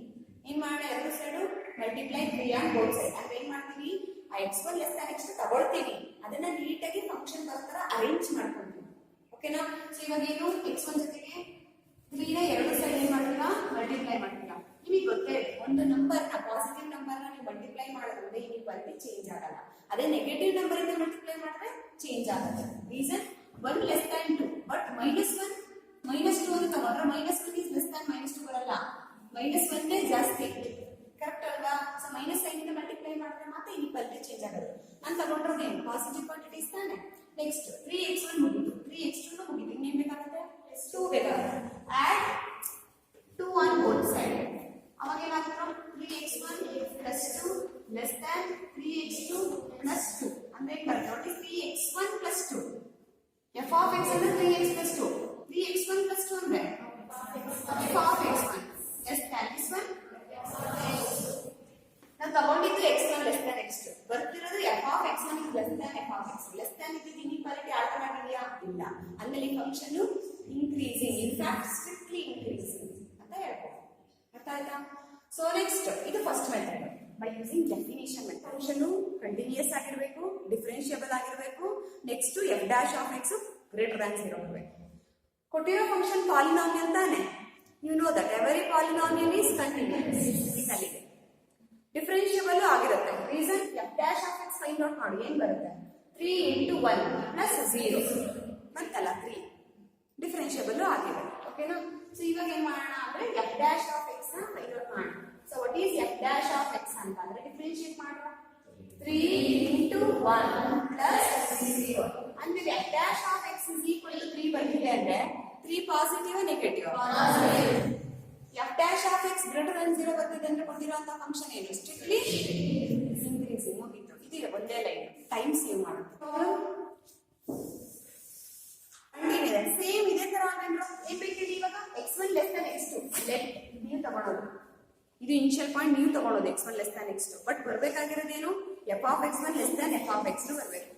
ಏನ್ ಮಾಡಿ ಎರಡು side multiply 3 on both side. ಅಂದ್ರೆ ಏನ್ ಮಾಡ್ತೀವಿ, ಆ x1 ಲೆಸ್ ದ್ಯಾನ್ x2 ತಗೊಳ್ತೀವಿ, ಅದನ್ನ ನೀಟಾಗಿ ಫಂಕ್ಷನ್ ಬರ್ತರ ಅರೇಂಜ್ ಮಾಡ್ಕೊಂತೀವಿ. ಓಕೆನಾ. ಸೊ ಇವಾಗ ಏನು x1 ಜೊತೆಗೆ 3 ನ ಎರಡು ಸೈಡ್ ಏನ್ ಮಾಡ್ತೀರಾ ಮಲ್ಟಿಪ್ಲೈ ಮಾಡ್ತೀರಾ. ನಿಮಗೆ ಗೊತ್ತೇ ಇದೆ ಒಂದು ನಂಬರ್ ನ ಪಾಸಿಟಿವ್ ನಂಬರ್ ನ ನೀವು ಮಲ್ಟಿಪ್ಲೈ ಮಾಡೋದ್ರಿಂದ ಇನ್ಇಕ್ವಾಲಿಟಿ ಚೇಂಜ್ ಆಗಲ್ಲ. ಅದೇ ನೆಗೆಟಿವ್ ನಂಬರ್ ಇಂದ ಮಲ್ಟಿಪ್ಲೈ ಮಾಡಿದ್ರೆ ಚೇಂಜ್ ಆಗುತ್ತೆ. ರೀಸನ್ 1 ಲೆಸ್ ದ್ಯಾನ್ 2 ಬಟ್ -1 -2 ಅಂತ ತಗೊಂಡ್ರೆ -1 is less than -2 ಬರಲ್ಲ, -1 ನೇ ಜಾಸ್ತಿ. ಕರೆಕ್ಟ್ ಅಲ್ವಾ. ಸೊ ಮೈನಸ್ ಸೈನ್ ಇಂದ ಮಲ್ಟಿಪ್ಲೈ ಮಾಡಿದ್ರೆ ಮತ್ತೆ ಇನ್ಇಕ್ವಾಲಿಟಿ ಚೇಂಜ್ ಆಗುತ್ತೆ. ನಾನು ತಗೊಂಡ್ರೆ ಏನು ಪಾಸಿಟಿವ್ ಕ್ವಾಂಟಿಟೀಸ್ ತಾನೆ. ನೆಕ್ಸ್ಟ್ 3x1 ಮುಗಿತು, 3x2 ಮುಗಿತು. ಇನ್ನೇನ್ ಬೇಕಾಗುತ್ತೆ 2 ಬೇಕಾಗುತ್ತೆ. Add 2 on both side. ಅವಾಗ ಏನಾಗುತ್ತೆ 3x1 plus 2 less than 3x2 plus 2 ಅಂದ್ರೆ ಏನು ಬರುತ್ತೆ ನೋಡಿ 3x1 plus 2 f of x ಅಂದ್ರೆ 3x plus 2 3x1 plus 2 ಅಂದ್ರೆ f of x1 less than this one ನಾವು ತಗೊಂಡಿದ್ದು x1 less than x2 ಬರ್ತಿರೋದು f of x1 is less than f of x2 less than ಇದ್ದಿದ್ದು inequality alter ಆಗಿದೆಯಾ ಇಲ್ಲ. ಅಂದ್ರೆ ಈ function increasing in fact strictly increasing ಅಂತ ಹೇಳ್ಬೋದು. ಅರ್ಥ ಆಯ್ತಾ. ಸೊ ನೆಕ್ಸ್ಟ್ ಇದು first method by using definition method. Function continuous ಆಗಿರಬೇಕು, ಡಿಫರೆನ್ಷಿಯಬಲ್ ಆಗಿರಬೇಕು. Next f dash of x greater than 0 ಇರಬೇಕು. ಕೊಟ್ಟಿರೋ ಫಂಕ್ಷನ್ ಪಾಲಿನಾಮಿಯಲ್ ತಾನೆ. You know that every polynomial is continuous. ಇದೆ ಡಿಫರೆನ್ಷಿಯಬಲ್ ಆಗಿರುತ್ತೆ. Reason f dash of x find out ಮಾಡಿ ಏನ್ ಬರುತ್ತೆ 3 into 1 plus 0 ಬಂತಲ್ಲ 3 ಡಿಫರೆನ್ಷಿಯಬಲ್ ಆಗಿದೆ. ಓಕೆನಾ. ಸೊ ಇವಾಗ ಏನ್ ಮಾಡೋಣ ಅಂದ್ರೆ f dash of x ನ ಫೈಂಡ್ ಔಟ್ ಮಾಡೋಣ. So what is f dash of x ಅಂತ ಅಂದ್ರೆ ಡಿಫರೆನ್ಷಿಯೇಟ್ ಮಾಡುವ 3 into 1 plus 0 ಅಂದ್ರೆ f dash of x is equal to 3 ಬಂದಿದೆ ಅಂದ್ರೆ 3 positive negative f dash of x greater than 0 ಬರ್ತಿದೆ ಅಂದ್ರೆ ಕೊಟ್ಟಿರುವಂತ ಫಂಕ್ಷನ್ ಏನು ಸ್ಟ್ರಿಕ್ಟ್ಲಿ ಇನ್ಕ್ರೀಸಿಂಗ್. ಮುಗಿತು. ಇದು ಒಂದೇ ಲೈನ್ ಟೈಮ್ ಸೇವ್ ಮಾಡುತ್ತೆ. ಸೇಮ್ ಇದೇ ತರ ಏನ್ ಬೇಕಿದೆ ಇವಾಗ x1 less than x2 let ನೀವು ತಗೊಳ್ಳೋದು. ಇದು ಇನಿಷಿಯಲ್ ಪಾಯಿಂಟ್ ನೀವು ತಗೊಳ್ಳೋದು x1 less than x2. But ಬರ್ಬೇಕಾಗಿರೋದೇನು f of x1 less than f of x2 ಬರಬೇಕು.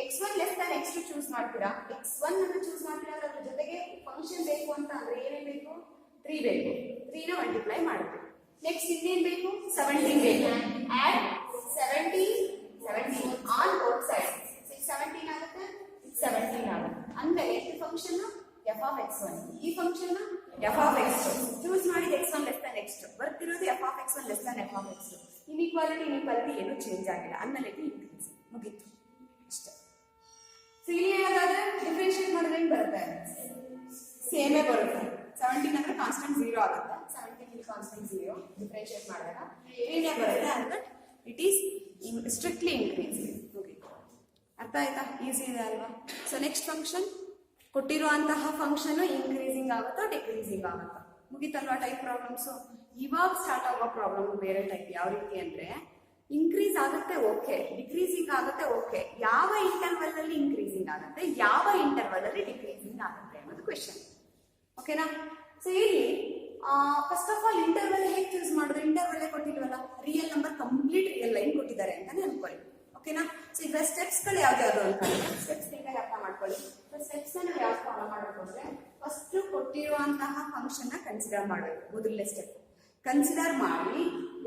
x1 less than x2 choose ಮಾಡ್ತೀರಾ, x1 ಅನ್ನು ಚೂಸ್ ಮಾಡ್ತೀರಾ ಅದ್ರ ಜೊತೆಗೆ ಫಂಕ್ಷನ್ ಬೇಕು ಅಂತ ಅಂದ್ರೆ ಏನೇನ್ ಬೇಕು 3 ಬೇಕು. 3 ನ ಮಲ್ಟಿಪ್ಲೈ ಮಾಡಬೇಕು. ನೆಕ್ಸ್ಟ್ ಇನ್ನೇನ್ ಬೇಕು 17 ಬೇಕು. ಆಡ್ 17 ಆನ್ ಬೋತ್ ಸೈಡ್ 17 ಆಗುತ್ತೆ 17 ಆಗುತ್ತೆ. ಅಂದ್ರೆ ಈ ಫಂಕ್ಷನ್ f of x1 ಈ function f of x2 choose ಮಾಡಿದ x1 less than x2 ಬರ್ತಿರೋದು f of x1 less than f of x2. Inequality ಏನು ಚೇಂಜ್ ಆಗಿಲ್ಲ. ಆಮೇಲೆ ಇನ್ಕ್ರೀಸ್ ಮುಗೀತು ಅಷ್ಟೇ. ಸೊ ಇಲ್ಲಿ ಏನಾದ್ರೆ ಡಿಫರೆನ್ಶಿಯೇಟ್ ಮಾಡಿದ್ರೆ ಏನು ಬರುತ್ತೆ ಸೇಮೇ ಬರುತ್ತೆ. 17 ಅಂದ್ರೆ ಕಾನ್ಸ್ಟೆಂಟ್ 0 ಆಗುತ್ತೆ. 17 ಇಲ್ಲಿ ಕಾನ್ಸ್ಟೆಂಟ್ 0 ಡಿಫರೆನ್ಶಿಯೇಟ್ ಮಾಡಿದಾಗ ಏನೇ ಬರುತ್ತೆ ಅಂದ್ರೆ ಇಟ್ ಈಸ್ ಸ್ಟ್ರಿಕ್ಟ್ಲಿ ಇನ್ಕ್ರೀಸಿಂಗ್. ಮುಗೀತು. ಅರ್ಥ ಆಯ್ತಾ. ಈಸಿ ಇದೆ ಅಲ್ವಾ. ಸೊ ನೆಕ್ಸ್ಟ್ ಫಂಕ್ಷನ್ ಕೊಟ್ಟಿರುವಂತಹ ಫಂಕ್ಷನ್ ಇನ್ಕ್ರೀಸಿಂಗ್ ಆಗುತ್ತಾ ಡಿಕ್ರೀಸಿಂಗ್ ಆಗುತ್ತಾ ಮುಗಿತಲ್ವಾ ಟೈಪ್ ಪ್ರಾಬ್ಲಮ್ಸ್. ಇವಾಗ ಸ್ಟಾರ್ಟ್ ಆಗೋ ಪ್ರಾಬ್ಲಮ್ ಬೇರೆ ಟೈಪ್. ಯಾವ ರೀತಿ ಅಂದ್ರೆ ಇನ್ಕ್ರೀಸ್ ಆಗುತ್ತೆ ಓಕೆ, ಡಿಕ್ರೀಸಿಂಗ್ ಆಗುತ್ತೆ ಓಕೆ, ಯಾವ ಇಂಟರ್ವಲ್ ಅಲ್ಲಿ ಇನ್ಕ್ರೀಸಿಂಗ್ ಆಗುತ್ತೆ ಯಾವ ಇಂಟರ್ವಲ್ ಅಲ್ಲಿ ಡಿಕ್ರೀಸಿಂಗ್ ಆಗುತ್ತೆ ಅನ್ನೋದು ಕ್ವೆಶನ್. ಓಕೆನಾ. ಸೊ ಇಲ್ಲಿ ಫಸ್ಟ್ ಆಫ್ ಆಲ್ ಇಂಟರ್ವಲ್ ಹೇಗೆ ಚೂಸ್ ಮಾಡಿದ್ರು, ಇಂಟರ್ವಲ್ ಕೊಟ್ಟಿಲ್ವಲ್ಲ, real number complete real line ಕೊಟ್ಟಿದ್ದಾರೆ ಅಂತಾನೆ ಅನ್ಕೊಳ್ಳಿ. ಓಕೆನಾ. ಸೊ ಈಗ ಸ್ಟೆಪ್ಸ್ ಗಳು ಯಾವ್ದಾದ್ರು ಅನ್ಕೊಳ್ಳಿ. ಸ್ಟೆಪ್ಸ್ ನೀಟಾಗಿ ಅರ್ಥ ಮಾಡ್ಕೊಳ್ಳಿ. ಸ್ಟೆಪ್ಸ್ ನಾವು ಯಾವ್ದು ಫಾಲೋ ಮಾಡಬೇಕು ಅಂದ್ರೆ ಫಸ್ಟ್ ಕೊಟ್ಟಿರುವಂತಹ ಫಂಕ್ಷನ್ ನ ಕನ್ಸಿಡರ್ ಮಾಡಬೇಕು. ಮೊದಲನೇ ಸ್ಟೆಪ್ ಕನ್ಸಿಡರ್ ಮಾಡಿ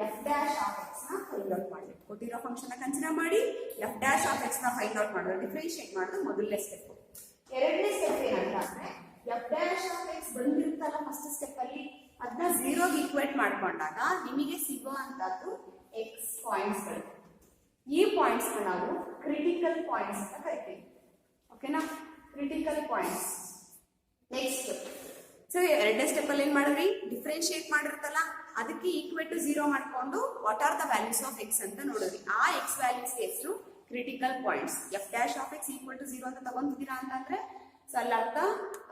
f dash of x ನ ಫೈಂಡ್ ಔಟ್ ಮಾಡಬೇಕು. ಕೊಟ್ಟಿರೋ ಫಂಕ್ಷನ್ ನ ಕನ್ಸಿಡರ್ ಮಾಡಿ f dash of x ನ ಫೈಂಡ್ ಔಟ್ ಮಾಡೋದು ಡಿಫರೆನ್ಶಿಯೇಟ್ ಮಾಡೋದು ಮೊದಲನೇ ಸ್ಟೆಪ್. ಎರಡನೇ ಸ್ಟೆಪ್ ಏನಂತ ಅಂದ್ರೆ f dash of x ಬಂದಿರುತ್ತಲ್ಲ ಫಸ್ಟ್ ಸ್ಟೆಪ್ ಅಲ್ಲಿ ಅದನ್ನ 0 ಗೆ ಈಕ್ವೇಟ್ ಮಾಡ್ಕೊಂಡಾಗ ನಿಮಗೆ ಸಿಗುವಂತದ್ದು x ಪಾಯಿಂಟ್ಸ್ ಗಳು. ಈ ಪಾಯಿಂಟ್ಸ್ ನಾವು ಕ್ರಿಟಿಕಲ್ ಪಾಯಿಂಟ್ಸ್ ಅಂತ ಕರಿತೀವಿ. ಓಕೆನಾ. Critical points. ನೆಕ್ಸ್ಟ್ ಸೊ ಎರಡನೇ ಸ್ಟೆಪ್ ಅಲ್ಲಿ ಏನ್ ಮಾಡಿದ್ರಿ, ಡಿಫ್ರೆನ್ಶಿಯೇಟ್ ಮಾಡಿರ್ತಲ್ಲ ಅದಕ್ಕೆ ಈಕ್ವಲ್ ಟು 0 ಮಾಡ್ಕೊಂಡು what are the values of x ಅಂತ ನೋಡಿದ್ರಿ. ಆ ಎಕ್ಸ್ ವ್ಯಾಲ್ಯೂಸ್ ಎಷ್ಟು critical points. F dash of x equal to 0 ಅಂತ ತಗೊಂತಿದ್ದೀರಾ ಅಂತಂದ್ರೆ ಸೊ ಅಲ್ಲಿ ಅರ್ಥ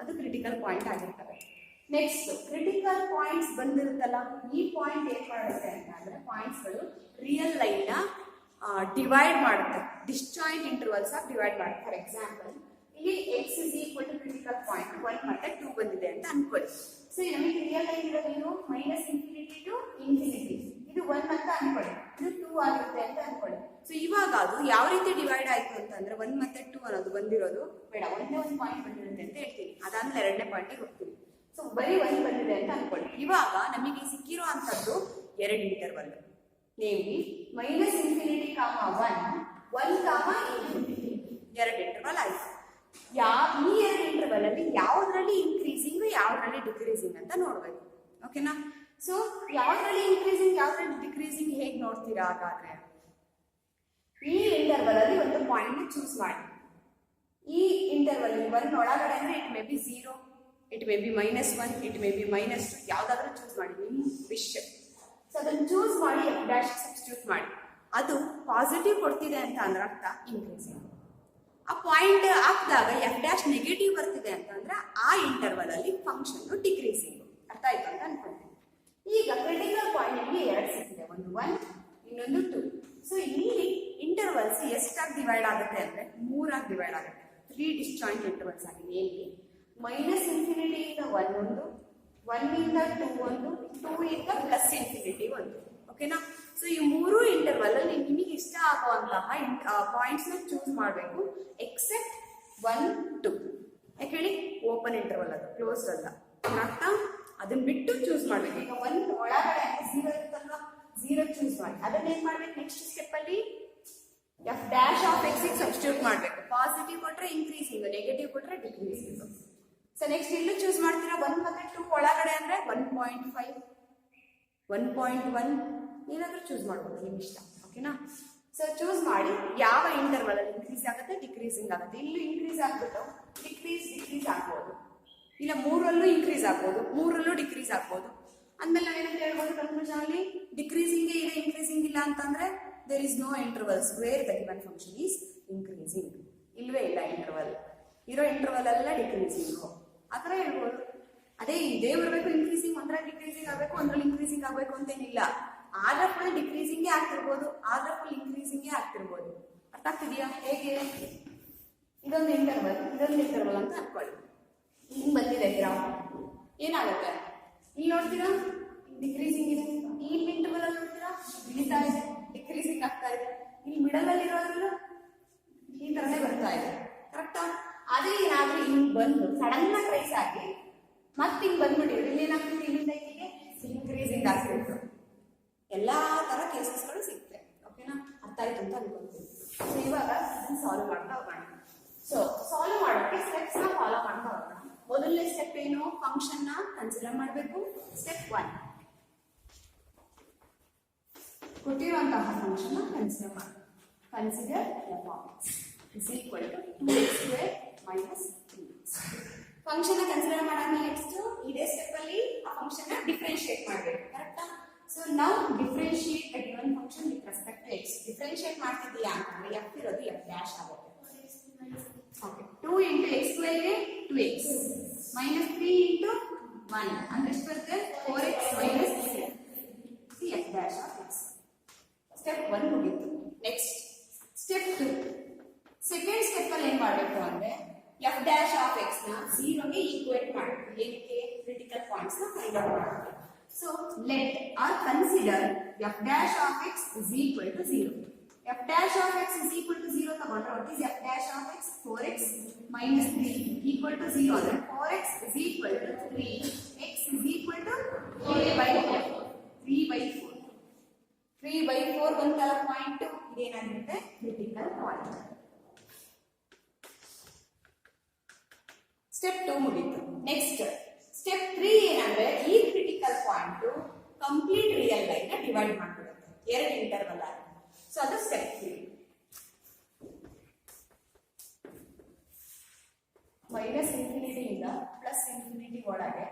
ಅದು ಕ್ರಿಟಿಕಲ್ ಪಾಯಿಂಟ್ ಆಗಿರ್ತವೆ. ನೆಕ್ಸ್ಟ್ ಕ್ರಿಟಿಕಲ್ ಪಾಯಿಂಟ್ಸ್ ಬಂದಿರುತ್ತಲ್ಲ, ಈ ಪಾಯಿಂಟ್ ಏನ್ ಮಾಡುತ್ತೆ ಅಂತ ಅಂದ್ರೆ ಪಾಯಿಂಟ್ಸ್ಗಳು ರಿಯಲ್ ಲೈನ್ ನ ಡಿವೈಡ್ ಮಾಡುತ್ತೆ, ಡಿಸ್ಜಾಯಿಂಟ್ ಇಂಟರ್ವಲ್ಸ್ ಆಗಿ ಡಿವೈಡ್ ಮಾಡುತ್ತೆ. ಫಾರ್ ಎಕ್ಸಾಂಪಲ್ ಇಲ್ಲಿ x is equal to critical point 1 ಮತ್ತೆ 2 ಬಂದಿದೆ ಅಂತ ಅನ್ಕೊಳ್ಳಿ. ಸೊ ನಮಗೆ ರಿಯಲ್ ಲೈನ್ ಇರೋದೇನು ಮೈನಸ್ ಇನ್ಫಿನಿಟಿ ಟು ಇನ್ಫಿನಿಟಿ, ಇದು 1 ಅಂತ ಅನ್ಕೊಳ್ಳಿ, ಇದು 2 ಆಗುತ್ತೆ ಅಂತ ಅನ್ಕೊಳ್ಳಿ. ಸೊ ಇವಾಗ ಅದು ಯಾವ ರೀತಿ ಡಿವೈಡ್ ಆಯ್ತು ಅಂತಂದ್ರೆ 1 ಮತ್ತೆ 2 ಅನ್ನೋದು ಬಂದಿರೋದು ಬೇಡ, ಒಂದೇ ಒಂದು ಪಾಯಿಂಟ್ ಬಂದಿರುತ್ತೆ ಅಂತ ಹೇಳ್ತೀನಿ, ಅದಾದ್ಮೇಲೆ ಎರಡನೇ ಪಾಯಿಂಟಿಗೆ ಹೋಗ್ತೀವಿ. ಸೊ ಬರೀ 1 ಬಂದಿದೆ ಅಂತ ಅನ್ಕೊಳ್ಳಿ. ಇವಾಗ ನಮಗೆ ಸಿಕ್ಕಿರೋ ಅಂತದ್ದು ಎರಡು ಇಂಟರ್ವಲ್, ನೇಮ್ಲಿ ಮೈನಸ್ ಇನ್ಫಿನಿಟಿ ಕಾಮ 1 ಕಾಮ ಇನ್ಫಿನಿಟಿ, ಎರಡು ಇಂಟರ್ವಲ್ ಆಯ್ತು. ಈ ಎರಡು ಇಂಟರ್ವಲ್ ಅಲ್ಲಿ ಯಾವ್ದ್ರಲ್ಲಿ ಇನ್ಕ್ರೀಸಿಂಗ್ ಯಾವ್ದ್ರಲ್ಲಿ ಡಿಕ್ರೀಸಿಂಗ್ ಅಂತ ನೋಡ್ಬೇಕು. ಓಕೆನಾ? ಸೊ ಯಾವ್ದ್ರಲ್ಲಿ ಇನ್ಕ್ರೀಸಿಂಗ್ ಯಾವ್ದ್ರಲ್ಲಿ ಡಿಕ್ರೀಸಿಂಗ್ ಹೇಗ್ ನೋಡ್ತೀರಾ ಹಾಗಾದ್ರೆ, ಈ ಇಂಟರ್ವಲ್ ಅಲ್ಲಿ ಒಂದು ಪಾಯಿಂಟ್ ಚೂಸ್ ಮಾಡಿ. ಈ ಇಂಟರ್ವಲ್ 1 ಒಳಗಡೆ ಅಂದ್ರೆ it may be 0, it may be -1, it may be -2, ಯಾವ್ದಾದ್ರು ಚೂಸ್ ಮಾಡಿ, ನಿಮ್ ವಿಶ್. ಸೊ ಅದನ್ನ ಚೂಸ್ ಮಾಡಿ ಎಫ್ ಡ್ಯಾಶ್ ಸಬ್ಸ್ಟಿಟ್ಯೂಟ್ ಮಾಡಿ. ಅದು ಪಾಸಿಟಿವ್ ಕೊಡ್ತಿದೆ ಅಂತ ಅಂದ್ರೆ ಅರ್ಥ ಇನ್ಕ್ರೀಸಿಂಗ್. ಆ ಪಾಯಿಂಟ್ ಹಾಕಿದಾಗ ಎಫ್ ಡ್ಯಾಶ್ ನೆಗೆಟಿವ್ ಬರ್ತಿದೆ ಅಂತಂದ್ರೆ ಆ ಇಂಟರ್ವಲ್ ಅಲ್ಲಿ ಫಂಕ್ಷನ್ ಡಿಕ್ರೀಸಿಂಗ್. ಅರ್ಥ ಆಯ್ತು ಅಂತ ಅನ್ಕೊಂತೀನಿ. ಈಗ ಕ್ರಿಟಿಕಲ್ ಪಾಯಿಂಟ್ ನಿಮಗೆ ಎರಡು ಸಿಕ್ಕಿದೆ, ಒಂದು 1 ಇನ್ನೊಂದು 2. ಸೊ ಇಲ್ಲಿ ಇಂಟರ್ವಲ್ಸ್ ಎಷ್ಟಾಗಿ ಡಿವೈಡ್ ಆಗುತ್ತೆ ಅಂದ್ರೆ 3 ಆಗಿ ಡಿವೈಡ್ ಆಗುತ್ತೆ. 3 ಡಿಸ್ಜಾಯಿಂಟ್ ಇಂಟರ್ವಲ್ಸ್ ಆಗಿದೆ. ಇಲ್ಲಿ ಮೈನಸ್ ಇನ್ಫಿನಿಟಿ ಇಂದ 1 ಒಂದು, 1 ಇಂದ 2 ಒಂದು, 2 ಇಂದ ಪ್ಲಸ್ ಇನ್ಫಿನಿಟಿ ಒಂದು. ಓಕೆನಾ? ಸೊ ಈ 3 ಇಂಟರ್ವಲ್ ಅಲ್ಲಿ ನಿಮಗೆ ಇಷ್ಟ ಆಗುವಂತಹ ಪಾಯಿಂಟ್ಸ್ ನ ಚೂಸ್ ಮಾಡಬೇಕು, ಎಕ್ಸೆಪ್ಟ್ 1, 2. ಯಾಕೆ ಹೇಳಿ, ಓಪನ್ ಇಂಟರ್ವಲ್ ಅದು, ಕ್ಲೋಸ್ ಅಲ್ಲ. ಅರ್ಥ? ಅದನ್ನ ಬಿಟ್ಟು ಚೂಸ್ ಮಾಡ್ಬೇಕು. ಈಗ 1 ಒಳಗಡೆ 0 ಇರುತ್ತಲ್ವಾ, 0 ಚೂಸ್ ಮಾಡಿ. ಅದನ್ನ ಏನ್ ಮಾಡ್ಬೇಕು, ನೆಕ್ಸ್ಟ್ ಸ್ಟೆಪ್ ಅಲ್ಲಿ F dash of X substitute ಮಾಡ್ಬೇಕು. ಪಾಸಿಟಿವ್ ಕೊಟ್ರೆ ಇನ್ಕ್ರೀಸಿಂಗ್, ನೆಗೆಟಿವ್ ಕೊಟ್ರೆ ಡಿಕ್ರೀಸಿಂಗ್. ಸೊ ನೆಕ್ಸ್ಟ್ ಇಲ್ಲೂ ಚೂಸ್ ಮಾಡ್ತೀರಾ, 1 ಮತ್ತೆ 2 ಒಳಗಡೆ ಅಂದ್ರೆ 1.5, 1.1 ಏನಾದ್ರೂ ಚೂಸ್ ಮಾಡ್ಬೋದು, ನಿಮ್ ಇಷ್ಟ. ಓಕೆನಾ? ಸೊ ಚೂಸ್ ಮಾಡಿ ಯಾವ ಇಂಟರ್ವಲ್ ಅಲ್ಲಿ ಇನ್ಕ್ರೀಸ್ ಆಗುತ್ತೆ ಡಿಕ್ರೀಸಿಂಗ್ ಆಗುತ್ತೆ. ಇಲ್ಲೂ ಇನ್ಕ್ರೀಸ್ ಆಗ್ಬಿಟ್ಟು ಡಿಕ್ರೀಸ್ ಆಗ್ಬೋದು, ಇಲ್ಲ 3ರಲ್ಲೂ ಇನ್ಕ್ರೀಸ್ ಆಗ್ಬೋದು, 3ರಲ್ಲೂ ಡಿಕ್ರೀಸ್ ಆಗ್ಬೋದು. ಅಂದ್ಮೇಲೆ ನಾವೇನಂತ ಹೇಳ್ಬೋದು ಕನ್ಕ್ಲೂಷನ್ ಅಲ್ಲಿ, ಡಿಕ್ರೀಸಿಂಗ್ ಇದೆ ಇನ್ಕ್ರೀಸಿಂಗ್ ಇಲ್ಲ ಅಂತಂದ್ರೆ there is no intervals where the given function is increasing. ಇಲ್ವೇ ಇಲ್ಲ ಇಂಟರ್ವಲ್, ಇರೋ ಇಂಟರ್ವಲ್ ಎಲ್ಲ ಡಿಕ್ರೀಸಿಂಗ್ ಆ ಥರ ಹೇಳ್ಬೋದು. ಅದೇ ಇದೇ ಬರಬೇಕು, ಇನ್ಕ್ರೀಸಿಂಗ್ ಒಂದ್ರಲ್ಲಿ ಡಿಕ್ರೀಸಿಂಗ್ ಆಗಬೇಕು, ಒಂದ್ರಲ್ಲಿ ಇನ್ಕ್ರೀಸಿಂಗ್ ಆಗಬೇಕು ಅಂತೇನಿಲ್ಲ. ಆದ್ರೆ ಫುಲ್ ಡಿಕ್ರೀಸಿಂಗೇ ಆಗ್ತಿರ್ಬೋದು, ಆದ್ರೆ ಫುಲ್ ಇನ್ಕ್ರೀಸಿಂಗೇ ಆಗ್ತಿರ್ಬೋದು. ಅರ್ಥ ಆಗ್ತಿದೆಯಾ? ಹೇಗೆ, ಇದೊಂದು ಇಂಟರ್ವಲ್ ಅಂತ ಅನ್ಕೊಳ್ಳಿ. ಹಿಂಗ್ ಬಂದಿದೆ ಗ್ರಾಫ್, ಏನಾಗುತ್ತೆ ಇಲ್ಲಿ ನೋಡ್ತೀರಾ ಡಿಕ್ರೀಸಿಂಗ್ ಇದೆ, ಇಲ್ಲಿ ಇಂಟರ್ವಲ್ ಅಲ್ಲಿ ನೋಡ್ತೀರಾ ಇಳಿತಾ ಇದೆ, ಡಿಕ್ರೀಸಿಂಗ್ ಆಗ್ತಾ ಇದೆ. ಇಲ್ಲಿ ಮಿಡಲ್ ಅಲ್ಲಿ ಇರೋದ್ರಲ್ಲೂ ಈ ತರನೇ ಬರ್ತಾ ಇದೆ. ಕರೆಕ್ಟಾ? ಅದೇ ಏನಾದ್ರೂ ಹಿಂಗ್ ಬಂದು ಸಡನ್ ಆಗಿ ರೈಸ್ ಆಗಿ ಮತ್ತೆ ಹಿಂಗ್ ಬಂದ್ಬಿಟ್ಟಿದ್ರು, ಇಲ್ಲಿ ಏನಾಗ್ತಿತ್ತು, ಇಲ್ಲಿಂದ ಇಲ್ಲಿಗೆ ಇನ್ಕ್ರೀಸಿಂಗ್ ಆಗ್ತಿತ್ತು. ಎಲ್ಲಾ ತರ ಕೇಸಸ್ಗಳು ಸಿಗುತ್ತೆ. ಓಕೆನಾ? ಅರ್ಥ ಆಯ್ತು ಅಂತ ಅನ್ಕೊಂತೀನಿ. ಸೊ ಇವಾಗ ಇದನ್ನ ಸಾಲ್ವ್ ಮಾಡ್ತಾ ಹೋಗೋಣ. ಸೊ ಸಾಲ್ವ್ ಮಾಡೋಕೆ ಸ್ಟೆಪ್ಸ್ ನ ಫಾಲೋ ಮಾಡ್ತಾ ಹೋಗೋಣ. ಮೊದಲನೇ ಸ್ಟೆಪ್ ಏನು, ಫಂಕ್ಷನ್ ನ ಕನ್ಸಿಡರ್ ಮಾಡಬೇಕು. ಸ್ಟೆಪ್ 1, ಕೊಟ್ಟಿರುವಂತಹ ಫಂಕ್ಷನ್ ನ ಕನ್ಸಿಡರ್ ಮಾಡಿ. Consider f of x is equal to 2x² minus 3x. Function ನ ಕನ್ಸಿಡರ್ ಮಾಡಾದ್ಮೇಲೆ ನೆಕ್ಸ್ಟ್ ಇದೇ ಸ್ಟೆಪ್ ಅಲ್ಲಿ ಆ ಫಂಕ್ಷನ್ ನ ಡಿಫರೆನ್ಶಿಯೇಟ್ ಮಾಡಬೇಕು. ಕರೆಕ್ಟಾ? ಸೊ ನಾವು differentiate the given function with respect to x. Differentiate ಮಾಡ್ತಿದ್ದೀಯಾ ಅಂತಂದ್ರೆ f ಇರೋದು f ಡ್ಯಾಶ್ ಆಗುತ್ತೆ. ಓಕೆ, 2 into x² ಗೆ 2x minus 3 into 1 ಅಂದ್ರೆ ಎಷ್ಟು ಬರುತ್ತೆ, 4x minus 3. See f dash of x. Step 1 ಮುಗಿತು. Next step 2. ಸೆಕೆಂಡ್ ಸ್ಟೆಪ್ ಅಲ್ಲಿ ಏನ್ ಮಾಡಬೇಕು ಅಂದ್ರೆ f dash of x ನ 0 ಗೆ ಈಕ್ವೇಟ್ ಮಾಡಬೇಕು. ಏನಕ್ಕೆ, ಕ್ರಿಟಿಕಲ್ ಪಾಯಿಂಟ್ಸ್ ನ ಫೈಂಡ್ ಔಟ್ ಮಾಡಬೇಕು. So let are consider f dash of x is equal to 0. f dash of x is equal to 0 ತಗೊಂಡ್ರೆ what is f dash of x, 4x minus 3 equal to 0 ಅಂದ್ರೆ 4x is equal to 3, x is equal to 3/4. 3/4 ಬಂತಲ್ಲ point, ಇದೇನಾಗಿರುತ್ತೆ critical point. Step 2 ಮುಗಿತು. Next step 3 ಏನಂದ್ರೆ ಈ critical point complete real line ನ divide ಮಾಡ್ಬಿಡುತ್ತೆ ಎರಡು interval ಆಗಿ. So ಅದು step 3. Minus infinity ಇಂದ ಪ್ಲಸ್ ಇನ್ಫಿನಿಟಿ ಒಳಗೆ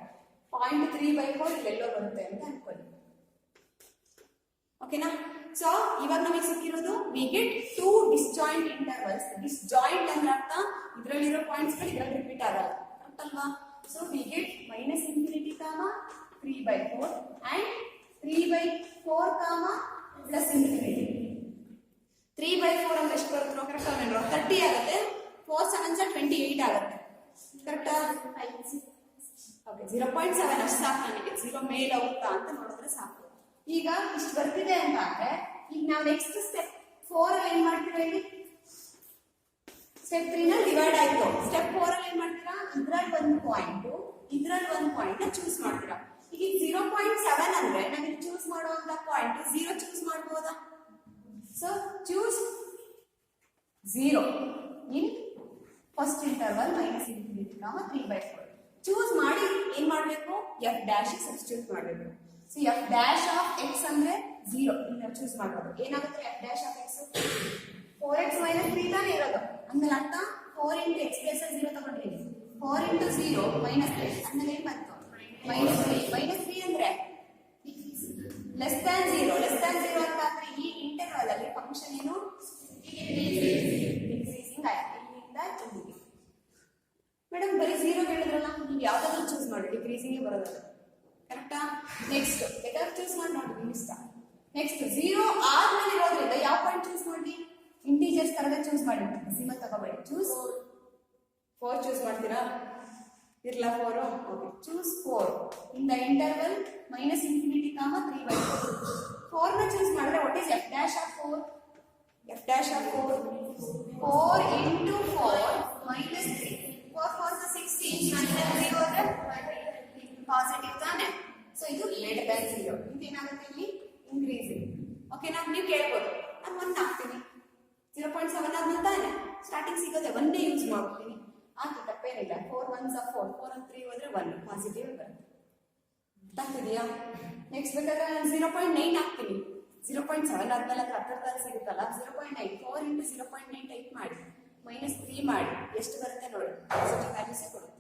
0.3/4 ಇಲ್ಲೆಲ್ಲೋ ಬರುತ್ತೆ ಅಂತ ಅನ್ಕೊಳ್ಳಿ. ಓಕೆನಾ? ಸೊ ಇವಾಗ ನಮಗೆ ಸಿಕ್ಕಿರೋದು we get 2 disjoint intervals. Disjoint ಅಂದ್ರೆ ಅರ್ಥ ಇದರಲ್ಲಿರೋ ಪಾಯಿಂಟ್ಸ್ ಗಳು ಇದರಲ್ಲಿ ರಿಪೀಟ್ ಆಗಲ್ಲ, ಕರೆಕ್ಟ್ ಅಲ್ವಾ? So we get -∞, 3/4 and 3/4, +∞. 3/4 ಅಂದ್ರೆ ಎಷ್ಟು ಬರುತ್ತೆ? ಕರೆಕ್ಟ್ ಅಲ್ವೇನ್ರೋ? 30 ಆಗುತ್ತೆ. 4 7s 28 ಆಗುತ್ತೆ, ಕರೆಕ್ಟಾ? ಓಕೆ, 0.7 ಅಷ್ಟು ಸಾಕು ನನಗೆ. 0 ಮೇಲೆ ಹೋಗ್ತಾ ಅಂತ ನೋಡಿದ್ರೆ ಸಾಕು. ಈಗ ಇಷ್ಟು ಬರ್ತಿದೆ ಅಂತ ಅಂದ್ರೆ ಈಗ ನಾವು ನೆಕ್ಸ್ಟ್ ಸ್ಟೆಪ್ 4 ಅಲ್ಲಿ ಏನ್ ಮಾಡ್ತೀರಾ? ಇಲ್ಲಿ ಸ್ಟೆಪ್ 3 ನ ಡಿವೈಡ್ ಆಯ್ತು. ಸ್ಟೆಪ್ 4 ಅಲ್ಲಿ ಏನ್ ಮಾಡ್ತೀರಾ? ಇದ್ರಲ್ಲಿ ಒಂದು ಪಾಯಿಂಟ್, ಇದ್ರಲ್ಲಿ ಒಂದು ಪಾಯಿಂಟ್ ನ ಚೂಸ್ ಮಾಡ್ತೀರಾ. ಈಗ 0.7 ಅಂದ್ರೆ ನನಗೆ ಚೂಸ್ ಮಾಡುವಂತ ಪಾಯಿಂಟ್ 0 ಚೂಸ್ ಮಾಡಬಹುದಾ? So choose 0 in first interval -∞, 3/4. Choose ಮಾಡಿ ಏನ್ ಮಾಡ್ಬೇಕು? f ಡ್ಯಾಶ್ ಸಬ್ಸ್ಟಿಟ್ಯೂಟ್ ಮಾಡಬೇಕು. So f dash of x ಅಂದ್ರೆ 0 ಇಲ್ಲಿ ಚೂಸ್ ಮಾಡಬಹುದು. ಏನಾಗುತ್ತೆ f dash of x? 4x - 3 ತಾನೇ ಇರೋದು. ಅಂದ್ರೆ ಅರ್ಥ 4 × x + 0 ತಗೊಂಡಿದ್ದೀನಿ. 4 × 0 -3 ಅಂದ್ರೆ ಏನ್ ಬಂತು? -3. -3 ಅಂದ್ರೆ ಲೆಸ್ ದ್ಯಾನ್ 0. ಲೆಸ್ ದ್ಯಾನ್ 0 ಅಂತ ಅಂದ್ರೆ ಈ ಇಂಟರ್ವಲ್ ಅಲ್ಲಿ ಫಂಕ್ಷನ್ ಏನು? ಡಿಕ್ರೀಸಿಂಗ್ ಆಯ್ತು ಇಲ್ಲಿಂದ ಇಲ್ಲಿಗೆ. ಮೇಡಮ್ ಬರೀ 0 ಹೇಳಿದ್ರಲ್ಲ, ನೀವು ಯಾವ್ದಾದ್ರು ಚೂಸ್ ಮಾಡಿ, ಡಿಕ್ರೀಸಿಂಗ್ ಬರೋದಲ್ಲ, ಕರೆಕ್ಟಾ? ನೆಕ್ಸ್ಟ್ ಬೇಕಾದ್ರೆ ಚೂಸ್ ಮಾಡಿ ನೋಡಿ, ನಿಮ್ಮ ಇಷ್ಟ. ನೆಕ್ಸ್ಟ್ 0 ಆದ್ಮೇಲೆ ಇರೋದ್ರಿಂದ ಯಾವ ಪಾಯಿಂಟ್ ಚೂಸ್ ಮಾಡಿ? ಇಂಟೀಜರ್ಸ್ ತರದೇ ಚೂಸ್ ಮಾಡಿ, ಡೆಸಿಮಲ್ ತಗೋಬೇಡಿ. ಚೂಸ್ 4 ಚೂಸ್ ಮಾಡ್ತೀರಾ? ಇರ್ಲಾ 4? Okay, choose 4 in the interval -∞, 3/4. 4 ನ ಚೂಸ್ ಮಾಡಿದ್ರೆ what is f dash of 4? f dash of 4 4 × 4 -3. 4 4 16 3 ಹೋದ್ರೆ ಪಾಸಿಟಿವ್ ತಾನೆ. ಸೊ ಇದು ಲೆಟ್ ದ್ಯಾನ್ 0. ಇದೇನಾಗುತ್ತೆ? ಇಲ್ಲಿ ಇನ್ಕ್ರೀಸಿಂಗ್. ಓಕೆನಾ? ನೀವು ಕೇಳ್ಬೋದು, ನಾನು 1 ಹಾಕ್ತೀನಿ. 0.7 ಆದ್ಮೇಲೆ ತಾನೆ ಸ್ಟಾರ್ಟಿಂಗ್ ಸಿಗೋದೆ, 1 ಯೂಸ್ ಮಾಡ್ತೀನಿ. ಹಾಕಿ ತಪ್ಪೇನಿಲ್ಲ. 4 1s 4, 4 and 3 ಹೋದ್ರೆ 1 ಪಾಸಿಟಿವ್ ಬರುತ್ತೆ. ಗೊತ್ತಾಗ್ತಿದೆಯಾ? ನೆಕ್ಸ್ಟ್ ಬೇಕಾದ್ರೆ ನಾನು 0.9 ಹಾಕ್ತೀನಿ. 0.7 ಆದ್ಮೇಲೆ ಅದ್ರ ಹತ್ತಿರದಲ್ಲಿ ಸಿಗುತ್ತಲ್ಲ, 0.9. 4 × 0.9 ಟೈಪ್ ಮಾಡಿ, -3 ಮಾಡಿ, ಎಷ್ಟು ಬರುತ್ತೆ ನೋಡಿ, ಪಾಸಿಟಿವ್ ವ್ಯಾಲ್ಯೂಸೇ ಕೊಡುತ್ತೆ.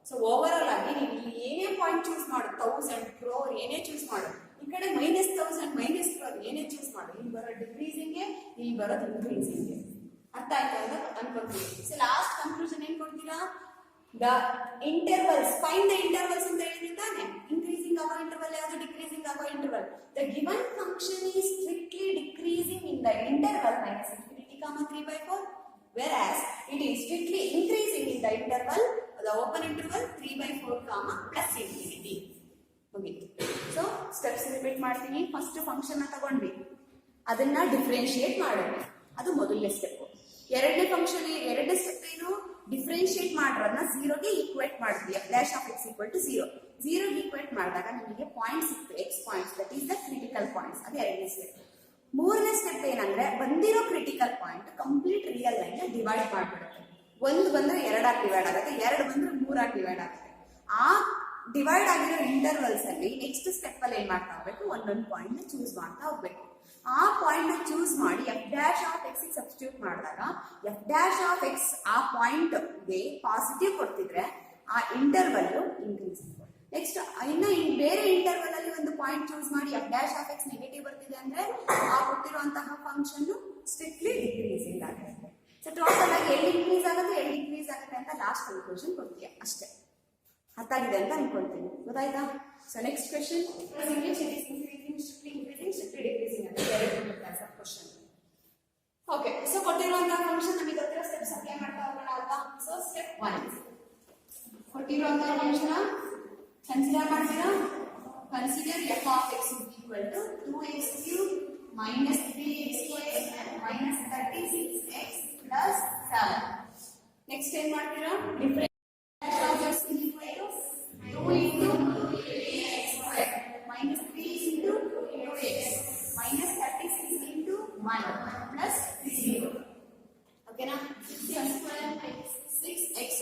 ಸೊ ಓವರ್ ಆಲ್ ಆಗಿ ನೀವು ಇಲ್ಲಿ ಏನೇ ಪಾಯಿಂಟ್ ಚೂಸ್ ಮಾಡು, 1000 crore ಏನೇ ಚೂಸ್ ಮಾಡು, ಈ ಕಡೆ -1000 -crore ಏನೇ ಚೂಸ್ ಮಾಡು, ಇಲ್ಲಿ ಬರೋ ಡಿಕ್ರೀಸಿಂಗ್ಗೆ, ಇಲ್ಲಿ ಬರೋದು ಇನ್ಕ್ರೀಸಿಂಗ್ಗೆ. ಅರ್ಥ ಆಯ್ತಾ ಅಂತ ಅನ್ಕೊಳ್ತೀವಿ. ಸೊ ಲಾಸ್ಟ್ ಕನ್ಕ್ಲೂಷನ್ ಏನ್ ಕೊಡ್ತೀರಾ? The intervals, find the intervals ಅಂತ ಹೇಳಿದ್ರೆ ತಾನೆ, ಇನ್ಕ್ರೀಸಿಂಗ್ ಆಗೋ ಇಂಟರ್ವಲ್ ಯಾವುದು, ಡಿಕ್ರೀಸಿಂಗ್ ಆಗೋ interval. The given function is strictly decreasing in the interval -∞, 3/4, whereas it is strictly increasing in the interval, the open interval 3/4, +∞. ಮುಗೀತು. So steps repeat ಮಾಡ್ತೀನಿ. First function ನ ತಗೊಂಡ್ವಿ, ಅದನ್ನ ಡಿಫ್ರೆನ್ಶಿಯೇಟ್ ಮಾಡೋಣ, ಅದು ಮೊದಲನೇ ಸ್ಟೆಪ್. ಎರಡನೇ ಫಂಕ್ಷನ್, ಎರಡನೇ ಸ್ಟೆಪ್ ಏನು? ಡಿಫ್ರೆನ್ಶಿಯೇಟ್ ಮಾಡೋದನ್ನ 0ಗೆ ಈಕ್ವೇಟ್ ಮಾಡಿದ್ವಿ. f dash of x = 0. 0ಗೆ ಈಕ್ವೇಟ್ ಮಾಡಿದಾಗ ನಮಗೆ ಪಾಯಿಂಟ್ ಸಿಕ್ತು, x points, that is the critical points. ಅದು ಎರಡನೇ ಸ್ಟೆಪ್. ಮೂರನೇ ಸ್ಟೆಪ್ ಏನಂದ್ರೆ ಬಂದಿರೋ critical point complete real line divide ಮಾಡ್ಬಿಡುತ್ತೆ. 1 ಬಂದ್ರೆ 2 ಆಗಿ ಡಿವೈಡ್ ಆಗುತ್ತೆ, 2 ಬಂದ್ರೆ 3 ಆಗಿ ಡಿವೈಡ್ ಆಗುತ್ತೆ. ಆ ಡಿವೈಡ್ ಆಗಿರೋ ಇಂಟರ್ವಲ್ಸ್ ಅಲ್ಲಿ ನೆಕ್ಸ್ಟ್ ಸ್ಟೆಪ್ ಅಲ್ಲಿ ಏನ್ ಮಾಡ್ತಾ ಹೋಗ್ಬೇಕು? ಒಂದೊಂದು ಪಾಯಿಂಟ್ ನ ಚೂಸ್ ಮಾಡ್ತಾ ಹೋಗ್ಬೇಕು. ಆ ಪಾಯಿಂಟ್ ನ ಚೂಸ್ ಮಾಡಿ f dash of x substitute ಮಾಡಿದಾಗ f ಡ್ಯಾಶ್ ಆಫ್ x ಆ ಪಾಯಿಂಟ್ ಗೆ ಪಾಸಿಟಿವ್ ಕೊಡ್ತಿದ್ರೆ ಆ ಇಂಟರ್ವಲ್ ಇನ್ಕ್ರೀಸ್. ನೆಕ್ಸ್ಟ್ ಇನ್ನು ಬೇರೆ ಇಂಟರ್ವಲ್ ಅಲ್ಲಿ ಒಂದು ಪಾಯಿಂಟ್ ಚೂಸ್ ಮಾಡಿ f dash of x negative ಬರ್ತಿದೆ ಅಂದ್ರೆ ಆ ಕೊಟ್ಟಿರುವಂತಹ ಫಂಕ್ಷನ್ ಸ್ಟ್ರಿಕ್ಟ್ಲಿ ಡಿಕ್ರೀಸಿಂಗ್ ಆಗುತ್ತೆ. ಸೊ ಟೋಟಲ್ ಆಗಿ ಎಲ್ಲಿ ಇನ್ಕ್ರೀಸ್ ಆಗುತ್ತೆ, ಎಲ್ಲಿ ಡಿಕ್ರೀಸ್ ಆಗುತ್ತೆ ಅಂತ ಲಾಸ್ಟ್ ಕನ್ಕ್ಲೂಷನ್ ಕೊಡ್ತೀಯ ಅಷ್ಟೇ. ಅರ್ಥ ಆಗಿದೆ ಅಂತ ಅನ್ಕೊಳ್ತೀನಿ. ಗೊತ್ತಾಯ್ತಾ? So next question, okay. So ಕೊಟ್ಟಿರುವಂತಹ ಫಂಕ್ಷನ್ ನಮಗೆ ಗೊತ್ತಿರೋ ಸ್ಟೆಪ್ಸ್ ಅಪ್ಲೈ ಮಾಡ್ತಾ ಹೋಗೋಣ ಅಲ್ವಾ? ಸೊ ಸ್ಟೆಪ್ 1, ಕೊಟ್ಟಿರುವಂತಹ ಫಂಕ್ಷನ್ ಕನ್ಸಿಡರ್ ಮಾಡ್ತೀರಾ? Consider f of x = 2x³ - 3x² - 36x + 7. Next ಏನ್ ಮಾಡ್ತೀರಾ? Difference of x = 2 × 2x² - 3 × 2x - 36 × 1 + 0. ಓಕೆನಾ? 6x² - 6x -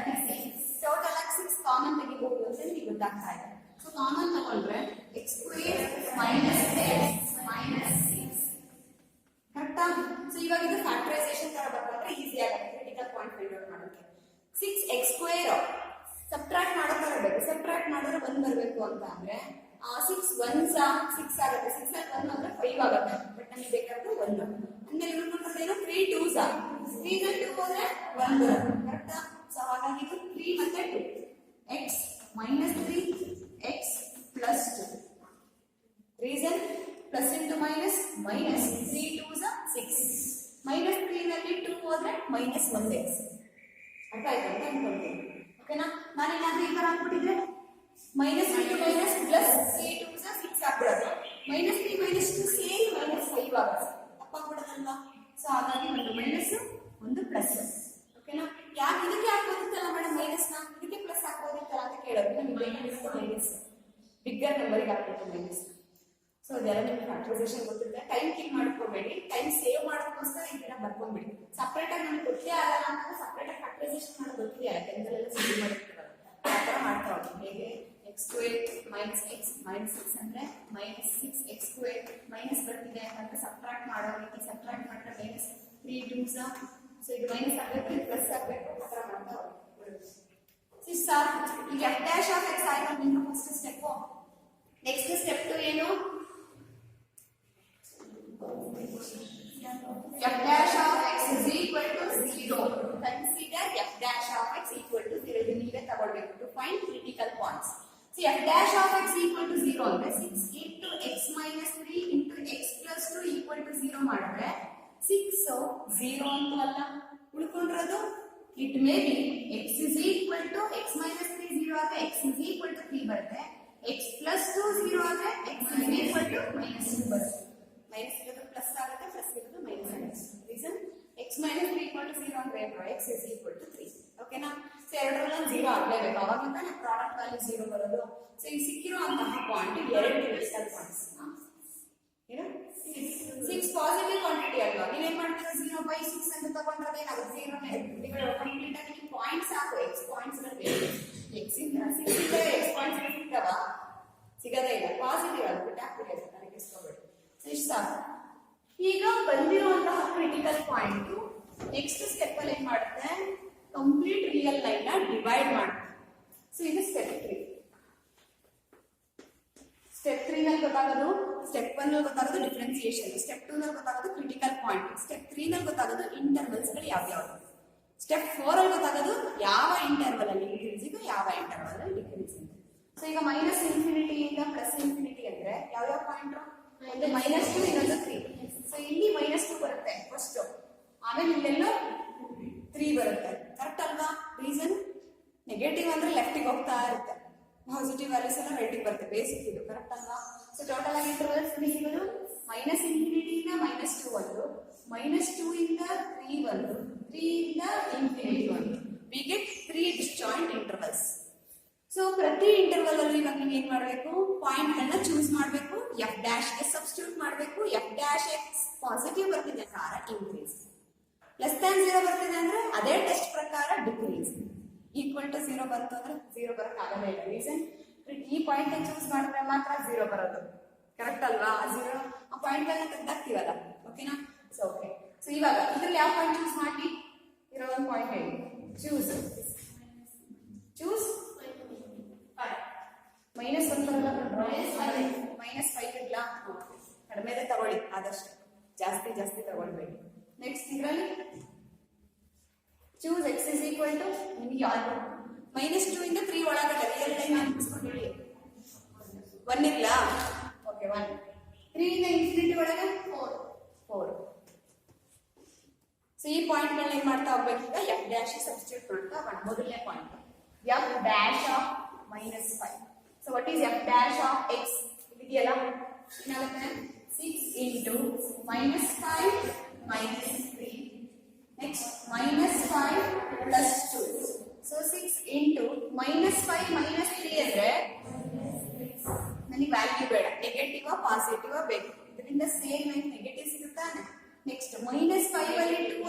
36. ಟೋಟಲ್ ಆಗಿ 6 ಕಾಮನ್ ತೆಗಿಬಹುದು ಅಂತ ನಿಮಗೆ ಗೊತ್ತಾಗ್ತಾ ಇದೆ. ಸೊ ಕಾಮನ್ ತಗೊಂಡ್ರೆ x² - x - 6. ಕರೆಕ್ಟಾ? ಸೊ ಇವಾಗ ಇದು ಫ್ಯಾಕ್ಟರೈಸೇಷನ್ ತರ ಬರಬೇಕಾದ್ರೆ ಈಸಿ ಆಗುತ್ತೆ ಕ್ರಿಟಿಕಲ್ ಪಾಯಿಂಟ್ ಫೈಂಡ್ ಔಟ್ ಮಾಡೋಕೆ. 6x² ಸಬ್ಟ್ರಾಕ್ಟ್ ಮಾಡೋಕೆ ಬರಬೇಕು. ಸಬ್ಟ್ರಾಕ್ಟ್ ಮಾಡಿದ್ರೆ 1 ಬರಬೇಕು ಅಂತ ಅಂದ್ರೆ 6 1s 6 ಆಗುತ್ತೆ. 6 ಅಲ್ಲಿ 1 ಅಂದ್ರೆ 5 ಆಗುತ್ತೆ. ಬಟ್ ನಮಗೆ ಬೇಕಾದ್ರೆ 1. ಅಂದ್ರೆ ಉಳ್ಕೊಂಡ್ರೆ 3 2s 3 ನಲ್ಲಿ 2 ಹೋದ್ರೆ 1 ಬರುತ್ತೆ. ಕರೆಕ್ಟಾ? ಸೊ ಹಾಗಾಗಿ ಇದು 3 ಮತ್ತೆ 2 x minus 3 x plus 2. Reason plus into minus 3 2s 6 minus 3 ನಲ್ಲಿ 2 ಹೋದ್ರೆ minus 1x. ಅರ್ಥ ಆಯ್ತಾ ಅಂತ ಅನ್ಕೊಳ್ತೀನಿ. ಓಕೆನಾ? ನಾನೇನಾದ್ರೂ ಈ ತರ ಹಾಕ್ಬಿಟ್ಟಿದ್ರೆ minus 3 minus plus 3 2s 6 ಆಗ್ಬಿಡುತ್ತೆ. minus 3 minus 2 ಸೇರಿ minus 5 ಆಗುತ್ತೆ. ತಪ್ಪಾಗ್ಬಿಡುತ್ತಲ್ವಾ? ಸೊ ಹಾಗಾಗಿ ಒಂದು ಮೈನಸ್ ಒಂದು ಪ್ಲಸ್. ಓಕೆನಾ? ಯಾಕೆ ಇದಕ್ಕೆ ಹಾಕೋದಿತ್ತಲ್ಲ ಮೇಡಮ್ ಮೈನಸ್ ನ ಇದಕ್ಕೆ ಪ್ಲಸ್ ಹಾಕೋದಿತ್ತಲ್ಲ ಅಂತ ಕೇಳೋದು. ನಮಗೆ ಮೈನಸ್ ಬಿಗ್ಗರ್ ನಂಬರ್ಗೆ ಹಾಕ್ಬೇಕು ಮೈನಸ್. ಸೊ ಅದೆಲ್ಲ ನಿಮ್ಗೆ ಫ್ಯಾಕ್ಟರೈಸೇಷನ್ ಗೊತ್ತಿರುತ್ತೆ. ಟೈಮ್ ಕೀಪ್ ಮಾಡ್ಕೋಬೇಡಿ. ಟೈಮ್ ಸೇವ್ ಮಾಡೋದಕ್ಕೋಸ್ಕರ ಈ ತರ ಬರ್ಕೊಂಡ್ಬಿಡಿ. ಸಪ್ರೇಟ್ ಆಗಿ ನಮ್ಗೆ ಗೊತ್ತೇ ಆಗಲ್ಲ ಅಂತ ಸಪ್ರೇಟ್ ಆಗಿ ಫ್ಯಾಕ್ಟರೈಸೇಷನ್ ಮಾಡೋದು ಗೊತ್ತಿದೆಯಲ್ಲ, ಟೆಂತಲ್ಲೆಲ್ಲ ಸಿದ್ಧ ಮಾಡಿರ್ತೀರಲ್ಲ ಆ ತರ ಮಾಡ್ತಾ ಹೋಗಿ. ಹೇಗೆ x² minus x minus 6 ಅಂದ್ರೆ minus 6x² ಮೈನಸ್ ಬರ್ತಿದೆ ಅಂತಂದ್ರೆ ಸಬ್ಟ್ರಾಕ್ಟ್ ಮಾಡೋ ರೀತಿ ಸಬ್ಟ್ರಾಕ್ಟ್ ಮಾಡಿದ್ರೆ minus 3 2s ಸೊ ಇದು ಮೈನಸ್ ಆಗಬೇಕು, ಇದು ಪ್ಲಸ್ ಆಗಬೇಕು, ಆ ತರ ಮಾಡ್ತಾ ಹೋಗಿ. ಈಗ f dash of x ಆಯ್ತು ನಿಮ್ಗೆ ಫಸ್ಟ್ ಸ್ಟೆಪ್. ನೆಕ್ಸ್ಟ್ ಸ್ಟೆಪ್ 2 ಏನು? f dash of x is equal to 0. Consider f dash of x equal to 0. ಇದು ನೀವೇ ತಗೊಳ್ಬೇಕು to find critical points. See f dash of x equal to 0 ಅಂದ್ರೆ 6 into x minus 3 into x plus 2 equal to 0 ಮಾಡಿದ್ರೆ 6 0 ಅಂತೂ ಅಲ್ಲ ಉಳ್ಕೊಂಡಿರೋದು. It may be x is equal to x minus 3 0 ಆದ್ರೆ x is equal to 3 ಬರುತ್ತೆ. x plus 2 0 ಆದ್ರೆ x is equal to minus 2 ಬರುತ್ತೆ. Minus ಇರೋದು plus ಆಗುತ್ತೆ, ಪ್ಲಸ್ ಇರೋದು ಮೈನಸ್ ಆಗುತ್ತೆ. Reason x minus 3 equal to 0 ಅಂದ್ರೆ x is equal to 3. ಓಕೆನಾ? ಸೊ ಎರಡರಲ್ಲಿ 0 ಆಗಲೇಬೇಕು. ಅವಾಗ ತಾನೇ ಪ್ರಾಡಕ್ಟ್ ವ್ಯಾಲ್ಯೂ 0 ಬರೋದು. ಸೊ ಈ ಸಿಕ್ಕಿರುವಂತಹ ಪಾಯಿಂಟ್ ಎರಡು ಕ್ರಿಟಿಕಲ್ ಪಾಯಿಂಟ್ಸ್. ಏನು 6 ಪಾಸಿಟಿವ್ ಕ್ವಾಂಟಿಟಿ ಅಲ್ವಾ? ನೀವೇನ್ ಮಾಡ್ತೀರಾ 0/6 ಅಂತ ತಗೊಂಡ್ರೆ ಏನಾಗುತ್ತೆ? 0 ಡಿವೈಡ್ ಕಂಪ್ಲೀಟ್ ಆಗಿ ನಿಮ್ಮ ಪಾಯಿಂಟ್ಸ್ ಹಾಕು. x ಪಾಯಿಂಟ್ಸ್ ಬೇಕು. x ಇಂದ 6 ಇಂದ x ಪಾಯಿಂಟ್ಸ್ ಸಿಗ್ತಾವ? ಸಿಗದೇ ಇಲ್ಲ. ಪಾಸಿಟಿವ್ ಅದು ಬಿಟ್ಟು ಹಾಕ್ಬಿಡಿ, ನನಗೆ ಇಷ್ಟಪಡಿ. ಸೊ ಇಷ್ಟು ಸಾಕು. ಈಗ ಬಂದಿರುವಂತಹ ಕ್ರಿಟಿಕಲ್ ಪಾಯಿಂಟ್ ನೆಕ್ಸ್ಟ್ ಸ್ಟೆಪ್ ಅಲ್ಲಿ ಏನ್ ಮಾಡುತ್ತೆ? ಕಂಪ್ಲೀಟ್ ರಿಯಲ್ ಲೈನ್ ನ ಡಿವೈಡ್ ಮಾಡುತ್ತೆ. ಸೊ ಇದು ಸ್ಟೆಪ್ 3. ಸ್ಟೆಪ್ 3 ನಲ್ಲಿ ಗೊತ್ತಾಗೋದು, ಸ್ಟೆಪ್ 1 ನಲ್ಲಿ ಗೊತ್ತಾಗೋದು ಡಿಫರೆನ್ಸಿಯೇಷನ್, ಸ್ಟೆಪ್ 2 ನಲ್ಲಿ ಗೊತ್ತಾಗೋದು ಕ್ರಿಟಿಕಲ್ ಪಾಯಿಂಟ್, ಸ್ಟೆಪ್ 3 ನಲ್ಲಿ ಗೊತ್ತಾಗೋದು ಇಂಟರ್ವಲ್ಸ್ ಗಳು ಯಾವ್ಯಾವ್ದು, ಸ್ಟೆಪ್ 4 ಅಲ್ಲಿ ಗೊತ್ತಾಗೋದು ಯಾವ ಇಂಟರ್ವಲ್ ಅಲ್ಲಿ ಇನ್ಕ್ರೀಸ್ ಯಾವ ಇಂಟರ್ವಲ್ ಅಲ್ಲಿ ಡಿಕ್ರೀಸ್. ಸೊ ಈಗ ಮೈನಸ್ ಇನ್ಫಿನಿಟಿ ಇಂದ ಪ್ಲಸ್ ಇನ್ಫಿನಿಟಿ ಅಂದ್ರೆ ಯಾವ್ಯಾವ ಪಾಯಿಂಟ್? ಒಂದು -2 ಇನ್ನೊಂದು 3. ಸೊ ಇಲ್ಲಿ -2 ಬರುತ್ತೆ ಫಸ್ಟ್, ಆಮೇಲೆ ಇಲ್ಲೆಲ್ಲೋ 3 ಬರುತ್ತೆ. ಕರೆಕ್ಟ್ ಅಲ್ವಾ? ರೀಸನ್ ನೆಗೆಟಿವ್ ಅಂದ್ರೆ ಲೆಫ್ಟಿಗೆ ಹೋಗ್ತಾ ಇರುತ್ತೆ, ಪಾಸಿಟಿವ್ ವ್ಯಾಲ್ಯೂಸ್ ಎಲ್ಲ ರೈಟಿಗೆ ಬರುತ್ತೆ. ಬೇಸಿಕ್ ಇದು. ಕರೆಕ್ಟ್ ಅಲ್ವಾ? ಸೊ ಟೋಟಲ್ ಆಗಿ ಇಂಟರ್ವಲ್ಸ್ ಸಿಗೋದು ಮೈನಸ್ ಇನ್ಫಿನಿಟಿ ಇಂದ -2 ಒಂದು, -2 ಇಂದ 3 ಒಂದು, 3 ಇಂದ ಇನ್ಫಿನಿಟಿ ಒಂದು. We get 3 disjoint intervals. So ಪ್ರತಿ ಇಂಟರ್ವಲ್ ಅಲ್ಲಿ ಇವಾಗ ನೀವು ಏನ್ ಮಾಡಬೇಕು? ಪಾಯಿಂಟ್ ಗಳನ್ನ ಚೂಸ್ ಮಾಡಬೇಕು, f dash ಗೆ ಸಬ್ಸ್ಟಿಟ್ಯೂಟ್ ಮಾಡಬೇಕು. f dash x ಪಾಸಿಟಿವ್ ಬರ್ತಿದೆ ಪ್ರಕಾರ ಇನ್ಕ್ರೀಸ್, ಲೆಸ್ ದ್ಯಾನ್ 0 ಬರ್ತಿದೆ ಅಂದ್ರೆ ಅದೇ ಟೆಸ್ಟ್ ಪ್ರಕಾರ ಡಿಕ್ರೀಸ್, ಈಕ್ವಲ್ ಟು 0 ಬಂತು ಅಂದ್ರೆ 0 ಬರಕ್ ಆಗಲ್ಲ ಇಲ್ಲ. ರೀಸನ್ ಈ ಪಾಯಿಂಟ್ ಚೂಸ್ ಮಾಡಿದ್ರೆ ಮಾತ್ರ 0 ಬರೋದು. ಕರೆಕ್ಟ್ ಅಲ್ವಾ? 0 ಆ ಪಾಯಿಂಟ್ ಗಳನ್ನ ತೆಗ್ದಾಕ್ತಿವಲ್ಲ. ಓಕೆನಾ? So okay. ಸೊ ಇವಾಗ ಇದ್ರಲ್ಲಿ ಯಾವ ಪಾಯಿಂಟ್ ಚೂಸ್ ಮಾಡಿ? ಇರೋ ಒಂದು ಪಾಯಿಂಟ್ ಹೇಳಿ. ಚೂಸ್ -1 ಬರಲ್ಲ, -5 ಇಲ್ಲ. ಕಡಿಮೆದೆ ತಗೊಳ್ಳಿ, ಆದಷ್ಟು ಜಾಸ್ತಿ ತಗೊಳ್ಬೇಡಿ. ನೆಕ್ಸ್ಟ್ ಇದರಲ್ಲಿ choose x is equal to ನಿಮಗೆ ಯಾವುದು -2 ಇಂದ 3 ಒಳಗಡೆ ರಿಯಲ್ ಲೈನ್ ಹಾಕಿಸ್ಕೊಂಡಿರಿ. 1 ಇಲ್ಲ? ಓಕೆ 1. 3 ಇಂದ ಇನ್ಫಿನಿಟಿ ಒಳಗೆ 4. ಸೊ ಈ ಪಾಯಿಂಟ್ ಗಳನ್ನ ಏನ್ ಮಾಡ್ತಾ ಹೋಗ್ಬೇಕು? ಈಗ f dash ಸಬ್ಸ್ಟಿಟ್ಯೂಟ್ ಮಾಡ್ತಾ ಮೊದಲನೇ point f dash of -5. So what is f dash of x? ಇದೆಯಲ್ಲ, ಏನಾಗುತ್ತೆ? 6 into -5 -3. Next -5 plus 2. So 6 into -5 -3 ಅಂದ್ರೆ ನನಗೆ ವ್ಯಾಲ್ಯೂ ಬೇಡ, ನೆಗೆಟಿವ್ ಪಾಸಿಟಿವ್ ಬೇಕು. ಇದರಿಂದ ಸೇಮ್ ಲೈನ್ ನೆಗೆಟಿವ್ ಸಿಗುತ್ತಾನೆ. ನೆಕ್ಸ್ಟ್ -5 ಅಲ್ಲಿ 2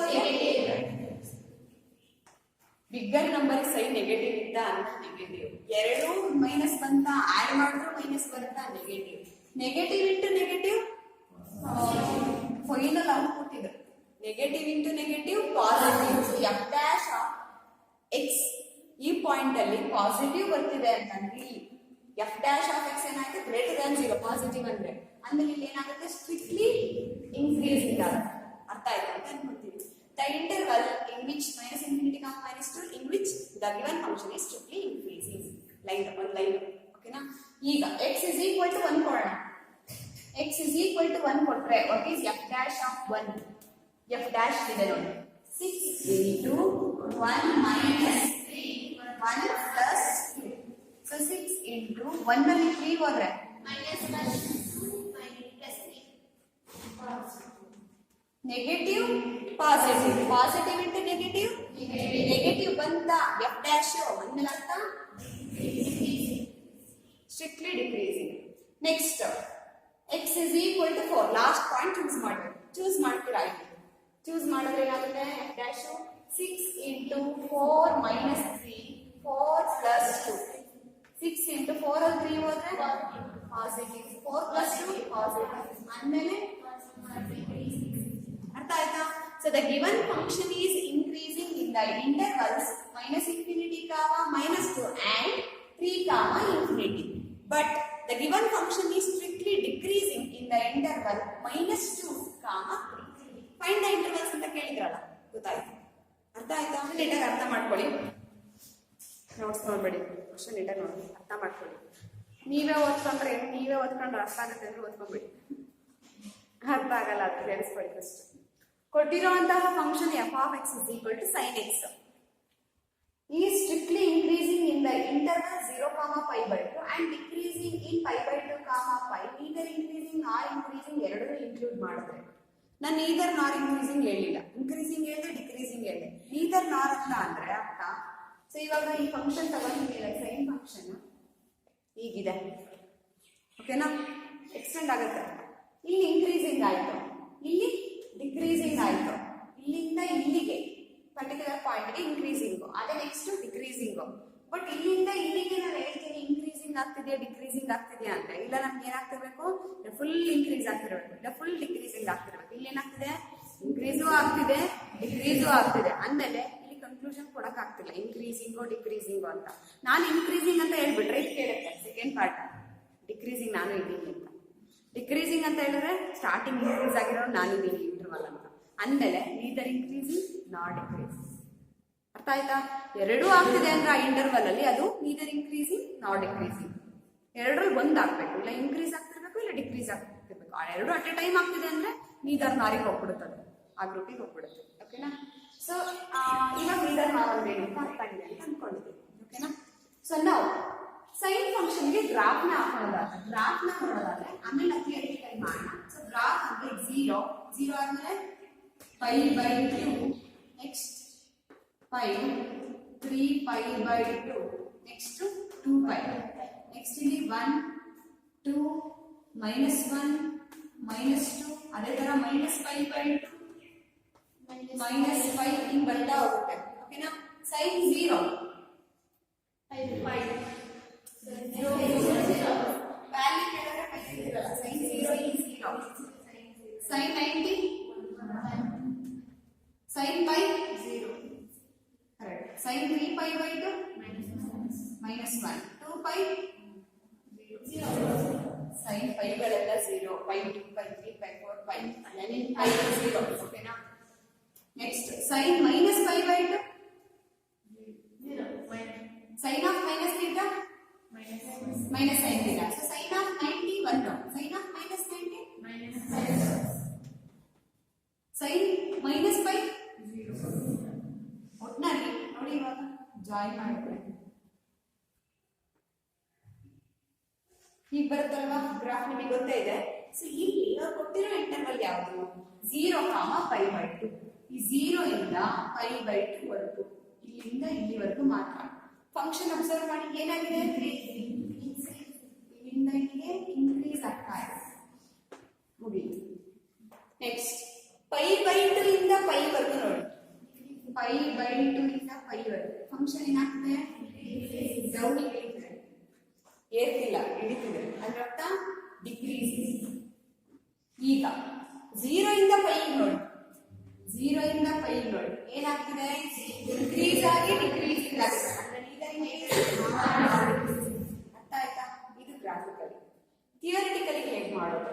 ಬಿಗ್ಗರ್ ನಂಬರ್ ಸೈಡ್ ನೆಗೆಟಿವ್ ಇದ್ದ ಅಂತ ನೆಗೆಟಿವ್, ಎರಡು ಮೈನಸ್ ಬಂತ ಆಡ್ ಮಾಡಿದ್ರು ಮೈನಸ್ ಬರುತ್ತಾ negative, negative into negative final output ಇದು. Negative into negative positive. f dash of x point ಅಲ್ಲಿ ಪಾಸಿಟಿವ್ ಬರ್ತಿದೆ ಅಂತಂದ್ರೆ ಇಲ್ಲಿ ಎಫ್ ಡ್ಯಾಶ್ ಆಫ್ ಎಕ್ಸ್ ಏನಾಗುತ್ತೆ ಗ್ರೇಟರ್ ದ್ಯಾನ್ 0 ಪಾಸಿಟಿವ್ ಅಂದ್ರೆ ಇಲ್ಲಿ ಏನಾಗುತ್ತೆ ಸ್ಟ್ರಿಕ್ಟ್ಲಿ ಇನ್ಕ್ರೀಸಿಂಗ್ ಆಗುತ್ತೆ. ಅರ್ಥ ಆಯ್ತಾ ಅಂತ ಅನ್ಕೊಳ್ತೀವಿ. The interval in which minus infinity comma -2 in which the given function is strictly increasing. Line ಒಂದು ಲೈನ್ ಓಕೆನಾ. ಈಗ x is equal to 1 ಕೊಡೋಣ. x is equal to 1 ಕೊಟ್ರೆ what is f dash of 1? f dash ಇದೆ ನೋಡಿ 6 into 1 minus 3 1 plus 2. So 6 into 1 ನಲ್ಲಿ 3 ಹೋದ್ರೆ minus 2 plus 3 negative positive positive into negative negative ಬಂದ f dash 1 ನಲ್ಲಿ ಅರ್ಥ strictly decreasing. Next x is equal to 4. Last point choose ಮಾಡ್ತೀರಾ ಇಲ್ಲಿ. choose ಮಾಡಿದ್ರೆ ಏನಾಗುತ್ತೆ f dash 6 into 4 minus 3 4 plus 2. 6 into 4 ಅಲ್ಲಿ 3 ಹೋದ್ರೆ ಪಾಸಿಟಿವ್ 4 plus 2 ಪಾಸಿಟಿವ್ ಆಮೇಲೆ ಅರ್ಥ ಆಯ್ತಾ. So the given function is increasing in the intervals minus infinity comma minus 2 and 3 comma infinity. But the given function is strictly decreasing in the interval minus 2 comma 3. Find the intervals ಅಂತ ಕೇಳಿದ್ರಲ್ಲ ಗೊತ್ತಾಯ್ತು. ಅರ್ಥ ಆಯ್ತಾ? ನೀಟಾಗಿ ಅರ್ಥ ಮಾಡ್ಕೊಳ್ಳಿ. Notes ನೋಡ್ಬೇಡಿ, question ನೀಟಾಗಿ ನೋಡಿ ಅರ್ಥ ಮಾಡ್ಕೊಳ್ಳಿ. ನೀವೇ ಓದ್ಕೊಂಡ್ರೆ ಅರ್ಥ ಆಗುತ್ತೆ ಅಂದ್ರೆ ಓದ್ಕೊಂಡ್ಬಿಡಿ. ಅರ್ಥ ಆಗಲ್ಲ ಅದು ತಿಳಿಸ್ಕೊಳ್ಳಿ ಫಸ್ಟ್. ಕೊಟ್ಟಿರುವಂತಹ function f of x is equal to sin x is strictly increasing in the interval 0 comma pi by 2 and decreasing in pi by 2 comma pi. Neither increasing nor increasing ಎರಡನ್ನೂ ಇನ್ಕ್ಲೂಡ್ ಮಾಡಿದ್ರೆ ನಾನು neither nor increasing ಹೇಳಿಲ್ಲ, increasing ಹೇಳಿದೆ decreasing ಹೇಳಿದೆ. neither nor ಅಂತ ಅಂದ್ರೆ ಅರ್ಥ. So ಇವಾಗ ಈ ಫಂಕ್ಷನ್ ತಗೊಂಡಿದ್ದೀರ ಸೈನ್ ಫಂಕ್ಷನ್ ಹೀಗಿದೆ ಓಕೆನಾ, ಎಕ್ಸ್ಟೆಂಡ್ ಆಗುತ್ತೆ. ಇಲ್ಲಿ ಇನ್ಕ್ರೀಸಿಂಗ್ ಆಯ್ತು, ಇಲ್ಲಿ ಡಿಕ್ರೀಸಿಂಗ್ ಆಯ್ತು, ಇಲ್ಲಿಂದ ಇಲ್ಲಿಗೆ ಪರ್ಟಿಕ್ಯುಲರ್ ಪಾಯಿಂಟ್ಗೆ ಇನ್ಕ್ರೀಸಿಂಗು, ಅದೇ ನೆಕ್ಸ್ಟ್ ಡಿಕ್ರೀಸಿಂಗು. ಬಟ್ ಇಲ್ಲಿಂದ ಇಲ್ಲಿಗೆ ನಾನು ಹೇಳ್ತೀನಿ ಇನ್ಕ್ರೀಸಿಂಗ್ ಆಗ್ತಿದೆಯಾ ಡಿಕ್ರೀಸಿಂಗ್ ಆಗ್ತಿದೆಯಾ ಅಂತ. ಇಲ್ಲ ನಮ್ಗೆ ಏನಾಗ್ತಿರ್ಬೇಕು, ಫುಲ್ ಇನ್ಕ್ರೀಸ್ ಆಗ್ತಿರ್ಬೇಕು, ಇಲ್ಲ ಫುಲ್ ಡಿಕ್ರೀಸಿಂಗ್ ಆಗ್ತಿರ್ಬೇಕು. ಇಲ್ಲಿ ಏನಾಗ್ತಿದೆ, ಇನ್ಕ್ರೀಸು ಆಗ್ತಿದೆ ಡಿಕ್ರೀಸು ಆಗ್ತಿದೆ ಅಂದಮೇಲೆ ಇಲ್ಲಿ ಕನ್ಕ್ಲೂಷನ್ ಕೊಡಕ್ ಆಗ್ತಿಲ್ಲ ಇನ್ಕ್ರೀಸಿಂಗು ಡಿಕ್ರೀಸಿಂಗು ಅಂತ. ನಾನು ಇನ್ಕ್ರೀಸಿಂಗ್ ಅಂತ ಹೇಳ್ಬಿಟ್ರೆ ಇದು ಕೇಳುತ್ತೆ ಸೆಕೆಂಡ್ ಪಾರ್ಟ್, ಡಿಕ್ರೀಸಿಂಗ್ ನಾನು ಇದ್ದೀನಿ ಅಂತ. ಡಿಕ್ರೀಸಿಂಗ್ ಅಂತ ಹೇಳಿದ್ರೆ ಸ್ಟಾರ್ಟಿಂಗ್ ಇನ್ಕ್ರೀಸ್ ಆಗಿರೋ ನಾನು ಇದ್ದೀನಿ ಇಂಟರ್ವಲ್ ಅಂತ ಅಂದಮೇಲೆ ನೀದರ್ ಇನ್ಕ್ರೀಸಿಂಗ್ ನಾಟ್ ಡಿಕ್ರೀಸಿಂಗ್. ಅರ್ಥ ಆಯ್ತಾ? ಎರಡೂ ಆಗ್ತಿದೆ ಅಂದ್ರೆ ಆ ಇಂಟರ್ವಲ್ ಅಲ್ಲಿ ಅದು ನೀದರ್ ಇನ್ಕ್ರೀಸಿಂಗ್ ನಾಟ್ ಡಿಕ್ರೀಸಿಂಗ್, ಎರಡರಲ್ಲಿ ಒಂದು ಆಗ್ಬೇಕು, ಇಲ್ಲ ಇನ್ಕ್ರೀಸ್ ಆಗ್ತಿರ್ಬೇಕು ಇಲ್ಲ ಡಿಕ್ರೀಸ್ ಆಗ್ತಿರ್ಬೇಕು. ಆ ಎರಡು ಅಟ್ ಎ ಟೈಮ್ ಆಗ್ತಿದೆ ಅಂದ್ರೆ ನೀದರ್ ನಾರಿಗೆ ಹೋಗ್ಬಿಡುತ್ತದೆ, ಆ ಗ್ರೂಪಿಗೆ ಹೋಗ್ಬಿಡುತ್ತೆ. ಓಕೆನಾ? ಸೊ ಇವಾಗ ನೀದರ್ ನಾರ್ ಏನು ಅಂತ ಅರ್ಥ ಆಗಿದೆ ಅಂತ ಅನ್ಕೊಂಡಿದ್ದೀವಿ. ಓಕೆನಾ? ಸೊ ನಾವು ಸೈನ್ ಫಂಕ್ಷನ್ಗೆ ಗ್ರಾಫ್ ನ ಹಾಕೋದಾದ್ರೆ ಗ್ರಾಫ್ ನ ನೋಡೋದಾದ್ರೆ ಆಮೇಲೆ ಐಡೆಂಟಿಫೈ ಮಾಡೋಣ. ಸೊ ಗ್ರಾಫ್ ಅಂದ್ರೆ 0 ಆದ್ಮೇಲೆ pi by 2, next pi 3 pi by 2, next 2 pi, next ಇಲ್ಲಿ 1 2 minus 1 minus 2 ಅದೇ ತರ minus pi by 2 minus pi ಹಿಂಗ್ ಬರ್ತಾ ಹೋಗುತ್ತೆ. ಓಕೆನಾ? sin 0 ವ್ಯಾಲ್ಯೂ ಕೆಳಗಡೆ pi ಇರಲ್ಲ, sin 0 is 0, sin 90 sin pi 0 correct, sin 3 pi by 2 minus 1 2 pi 0 sin pi ಗಳೆಲ್ಲ 0 pi 2 pi 3 pi 4 pi then pi 0. ಓಕೆನಾ? Next sin minus pi by 2 0 sin of minus theta minus sin theta. So sin of 90 1 sin of minus 90 minus sin minus pi 0. ಒಟ್ನಲ್ಲಿ ನೋಡಿ ಇವಾಗ join ಮಾಡಿದ್ರೆ ಈಗ ಬರುತ್ತಲ್ವಾ graph, ನಿಮಗೆ ಗೊತ್ತೇ ಇದೆ. ಸೊ ಇಲ್ಲಿ ಕೊಟ್ಟಿರೋ ಇಂಟರ್ವಲ್ ಯಾವುದು, 0 pi by 2. ಈ 0 ಇಂದ pi by 2 ವರೆಗೂ, ಇಲ್ಲಿಂದ ಇಲ್ಲಿವರೆಗೂ ಮಾತ್ರ. ಫಂಕ್ಷನ್ ಅಬ್ಸರ್ವ್ ಮಾಡಿ ಏನಾಗಿದೆ, ಇಲ್ಲಿಂದ ಇಲ್ಲಿಗೆ ಇನ್ಕ್ರೀಸ್ ಆಗ್ತಾ ಇದೆ, ಮುಗೀತು. ನೆಕ್ಸ್ಟ್ pi by 2 ಇಂದ pi ವರೆಗೂ ನೋಡಿ, pi by 2 ಇಂದ pi ವರೆಗೂ ಫಂಕ್ಷನ್ ಏನಾಗ್ತದೆ, ಡೌನ್ ಇಳಿತಿದೆ, ಏರ್ತಿಲ್ಲ ಇಳಿತಿದೆ, ಅದರರ್ಥ ಡಿಕ್ರೀಸ್. ಈಗ 0 ಇಂದ pi ನೋಡಿ, 0 ಇಂದ pi ನೋಡಿ ಏನಾಗ್ತಿದೆ, ಇನ್ಕ್ರೀಸ್ ಆಗಿ ಡಿಕ್ರೀಸಿಂಗ್ ಆಗುತ್ತೆ. ಅಂದ್ರೆ ನೀದರ್ ಥಿಯರಿಟಿಕಲಿ ಹೇಗೆ ಮಾಡೋದು?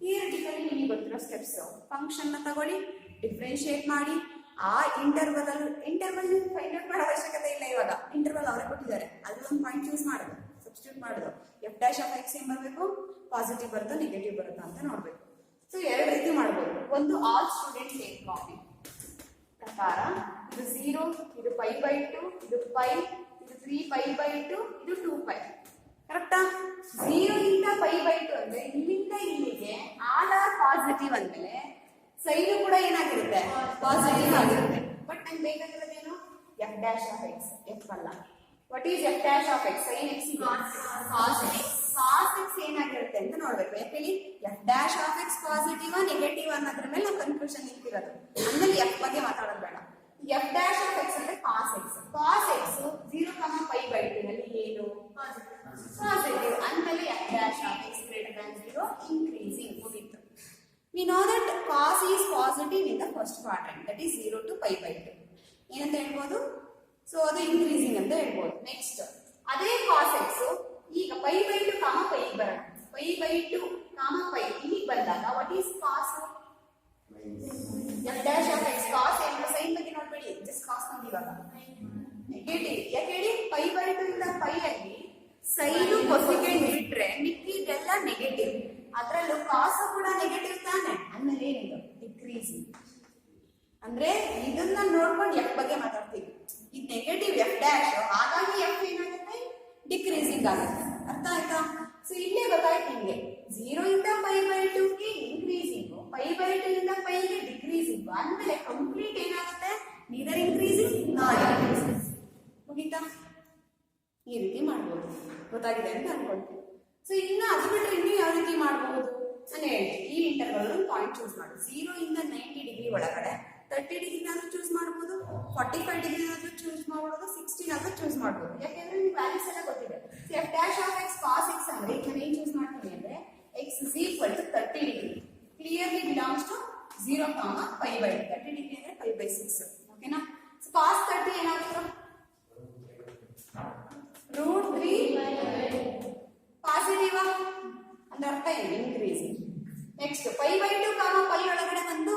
ಥಿಯರಿಟಿಕಲಿ ನಿಮಗೆ ಗೊತ್ತಿರೋ ಸ್ಟೆಪ್ಸ್, ಫಂಕ್ಷನ್ ನ ತಗೊಳ್ಳಿ, ಡಿಫ್ರೆನ್ಶಿಯೇಟ್ ಮಾಡಿ, ಆ ಇಂಟರ್ವಲ್ ಫೈಂಡ್ ಔಟ್ ಮಾಡೋ ಅವಶ್ಯಕತೆ ಇಲ್ಲ. ಇವಾಗ ಇಂಟರ್ವಲ್ ಅವರೇ ಕೊಟ್ಟಿದ್ದಾರೆ, ಅಲ್ಲೊಂದು ಪಾಯಿಂಟ್ ಚೂಸ್ ಮಾಡೋದು, ಸಬ್ಸ್ಟಿಟ್ಯೂಟ್ ಮಾಡೋದು. ಎಫ್ ಡ್ಯಾಶ್ ಆಫ್ ಎಕ್ಸ್ ಏನ್ ಬರಬೇಕು? ಪಾಸಿಟಿವ್ ಬರುತ್ತಾ ನೆಗೆಟಿವ್ ಬರುತ್ತಾ ಅಂತ ನೋಡ್ಬೇಕು. ಸೊ ಎರಡು ರೀತಿ ಮಾಡ್ಬೋದು. ಒಂದು ಆಲ್ ಸ್ಟೂಡೆಂಟ್ ಟೇಕ್ ಕಾಪಿ ಪ್ರಕಾರ, ಇದು 0, ಇದು π/2, ಇದು π, ಇದು 3π/2, ಇದು 2π. ಕರೆಕ್ಟಾ? 0 ಇಂದ π/2 ಅಂದ್ರೆ ಇಲ್ಲಿಂದ ಇಲ್ಲಿಗೆ ಆಲ್ ಆರ್ ಪಾಸಿಟಿವ್ ಅಂದ್ಮೇಲೆ ಸೈನ್ ಕೂಡ ಏನಾಗಿರುತ್ತೆ? ಪಾಸಿಟಿವ್ ಆಗಿರುತ್ತೆ. ಬಟ್ ನಂಗೆ ಬೇಕಾಗಿರೋದೇನು? F dash of X, F ಅಲ್ಲ. What is F dash of X? Sine X cos X. Cos X ಏನಾಗಿರುತ್ತೆ ಅಂತ ನೋಡ್ಬೇಕು. ಯಾಕೆ F dash of X positive negative ಅನ್ನೋದ್ರ ಮೇಲೆ ನಾವು ಕನ್ಫ್ಯೂಷನ್ ಇರ್ತಿರೋದು. ಅಂದ್ರೆ ಎಫ್ ಬಗ್ಗೆ ಮಾತಾಡೋದು ಬೇಡ. ಎಫ್ ಡ್ಯಾಶ್ ಆಫ್ ಎಕ್ಸ್ ಅಂದ್ರೆ ಕಾಸ್ ಎಕ್ಸ್. ಕಾಸ್ ಎಕ್ಸ್ 0, π/2 ನಲ್ಲಿ ಏನು? ಪಾಸಿಟಿವ್. ಅಂದ್ಮೇಲೆ F dash of X greater than 0, increasing. ಮುಗೀತು. We know that cos is positive in the first quadrant, that is 0 to π/2. ಏನಂತ ಹೇಳ್ಬೋದು? ಸೊ ಅದು ಇನ್ಕ್ರೀಸಿಂಗ್ ಅಂತ ಹೇಳ್ಬೋದು. ನೆಕ್ಸ್ಟ್ ಅದೇ ಕಾಸ್ ಎಕ್ಸ್ ಈಗ π/2, π ಬರೋಣ. π/2, π ಇಲ್ಲಿಗೆ ಬಂದಾಗ what is cos? F dash of X cos ಏನು? ಸೈನ್ ಬಗ್ಗೆ ನೋಡ್ಬೇಡಿ, ಜಸ್ಟ್ ಕಾಸ್ ನೋಡಿ. ಇವಾಗ ನೆಗೆಟಿವ್. ಯಾಕೆ ಹೇಳಿ? π/2 ಇಂದ π ಅಲ್ಲಿ ಸೈನು ಕೊಸೆಕೆಂಡ್ ಬಿಟ್ರೆ ಮಿಕ್ಕಿದೆಲ್ಲ ನೆಗೆಟಿವ್. ಅದರಲ್ಲೂ ಕಾಸ್ ಕೂಡ ನೆಗೆಟಿವ್ ತಾನೆ. ಅಂದ್ಮೇಲೆ ಏನಿದು? ಡಿಕ್ರೀಸಿಂಗ್. ಅಂದ್ರೆ ಇದನ್ನ ನೋಡ್ಕೊಂಡು ಎಫ್ ಬಗ್ಗೆ ಮಾತಾಡ್ತೀವಿ. ಇದು ನೆಗೆಟಿವ್ ಎಫ್ ಡ್ಯಾಶ್, ಹಾಗಾಗಿ ಎಫ್ ಏನಾಗುತ್ತೆ? ಡಿಕ್ರೀಸಿಂಗ್ ಆಗುತ್ತೆ. ಅರ್ಥ ಆಯ್ತಾ? ಸೊ ಇಲ್ಲೇ ಗೊತ್ತಾಯ್ತು ನಿಮ್ಗೆ. 0 ಇಂದ π/2 ಗೆ ಇನ್ಕ್ರೀಸಿಂಗ್, π/2 ಇಂದ π ಗೆ ಡಿಕ್ರೀಸಿಂಗ್. ಅಂದ್ಮೇಲೆ ಕಂಪ್ಲೀಟ್ ಏನಾಗುತ್ತೆ? Neither increasing not decreasing. ಮುಗೀತಾ? ಈ ರೀತಿ ಮಾಡ್ಬೋದು. ಗೊತ್ತಾಗಿದೆ ಅಂತ ಅನ್ಕೊಳ್ತೀನಿ. ಸೊ ಇನ್ನು ಅದು ಬಿಟ್ಟರೆ ಇನ್ನು ಯಾವ ರೀತಿ ಮಾಡಬಹುದು ನಾನು ಹೇಳ್ತೀನಿ. ಈ ಇಂಟರ್ವಲ್ ಒಂದು ಪಾಯಿಂಟ್ ಚೂಸ್ ಮಾಡಿ. 0 ಇಂದ 90 ಡಿಗ್ರಿ ಒಳಗಡೆ 30 ಡಿಗ್ರಿ ಆದ್ರೂ ಚೂಸ್ ಮಾಡಬಹುದು, 45 ಡಿಗ್ರಿ ಆದ್ರೂ ಚೂಸ್ ಮಾಡಬಹುದು, 16 ಆದ್ರೂ ಚೂಸ್ ಮಾಡಬಹುದು. ಯಾಕೆಂದ್ರೆ ನಿಮ್ಗೆ ವ್ಯಾಲ್ಯೂಸ್ ಎಲ್ಲ ಗೊತ್ತಿದೆ. F dash of X cos x ಅಂದ್ರೆ ಈಗ ನಾನು ಏನ್ ಚೂಸ್ ಮಾಡ್ತೀನಿ ಅಂದ್ರೆ x is equal to 30 degree clearly belongs to 0, π/2. 30 degree ಅಂದ್ರೆ π/6. ಓಕೆನಾ? ಸೊ ಕಾಸ್ 30 ಏನಾಗುತ್ತೆ? √3 ಪಾಸಿಟಿವ್ ಅಂದ್ರೆ ಅರ್ಥ ಏನು? ಇನ್ಕ್ರೀಸಿಂಗ್. ನೆಕ್ಸ್ಟ್ π/2, π ಒಳಗಡೆ ಬಂದು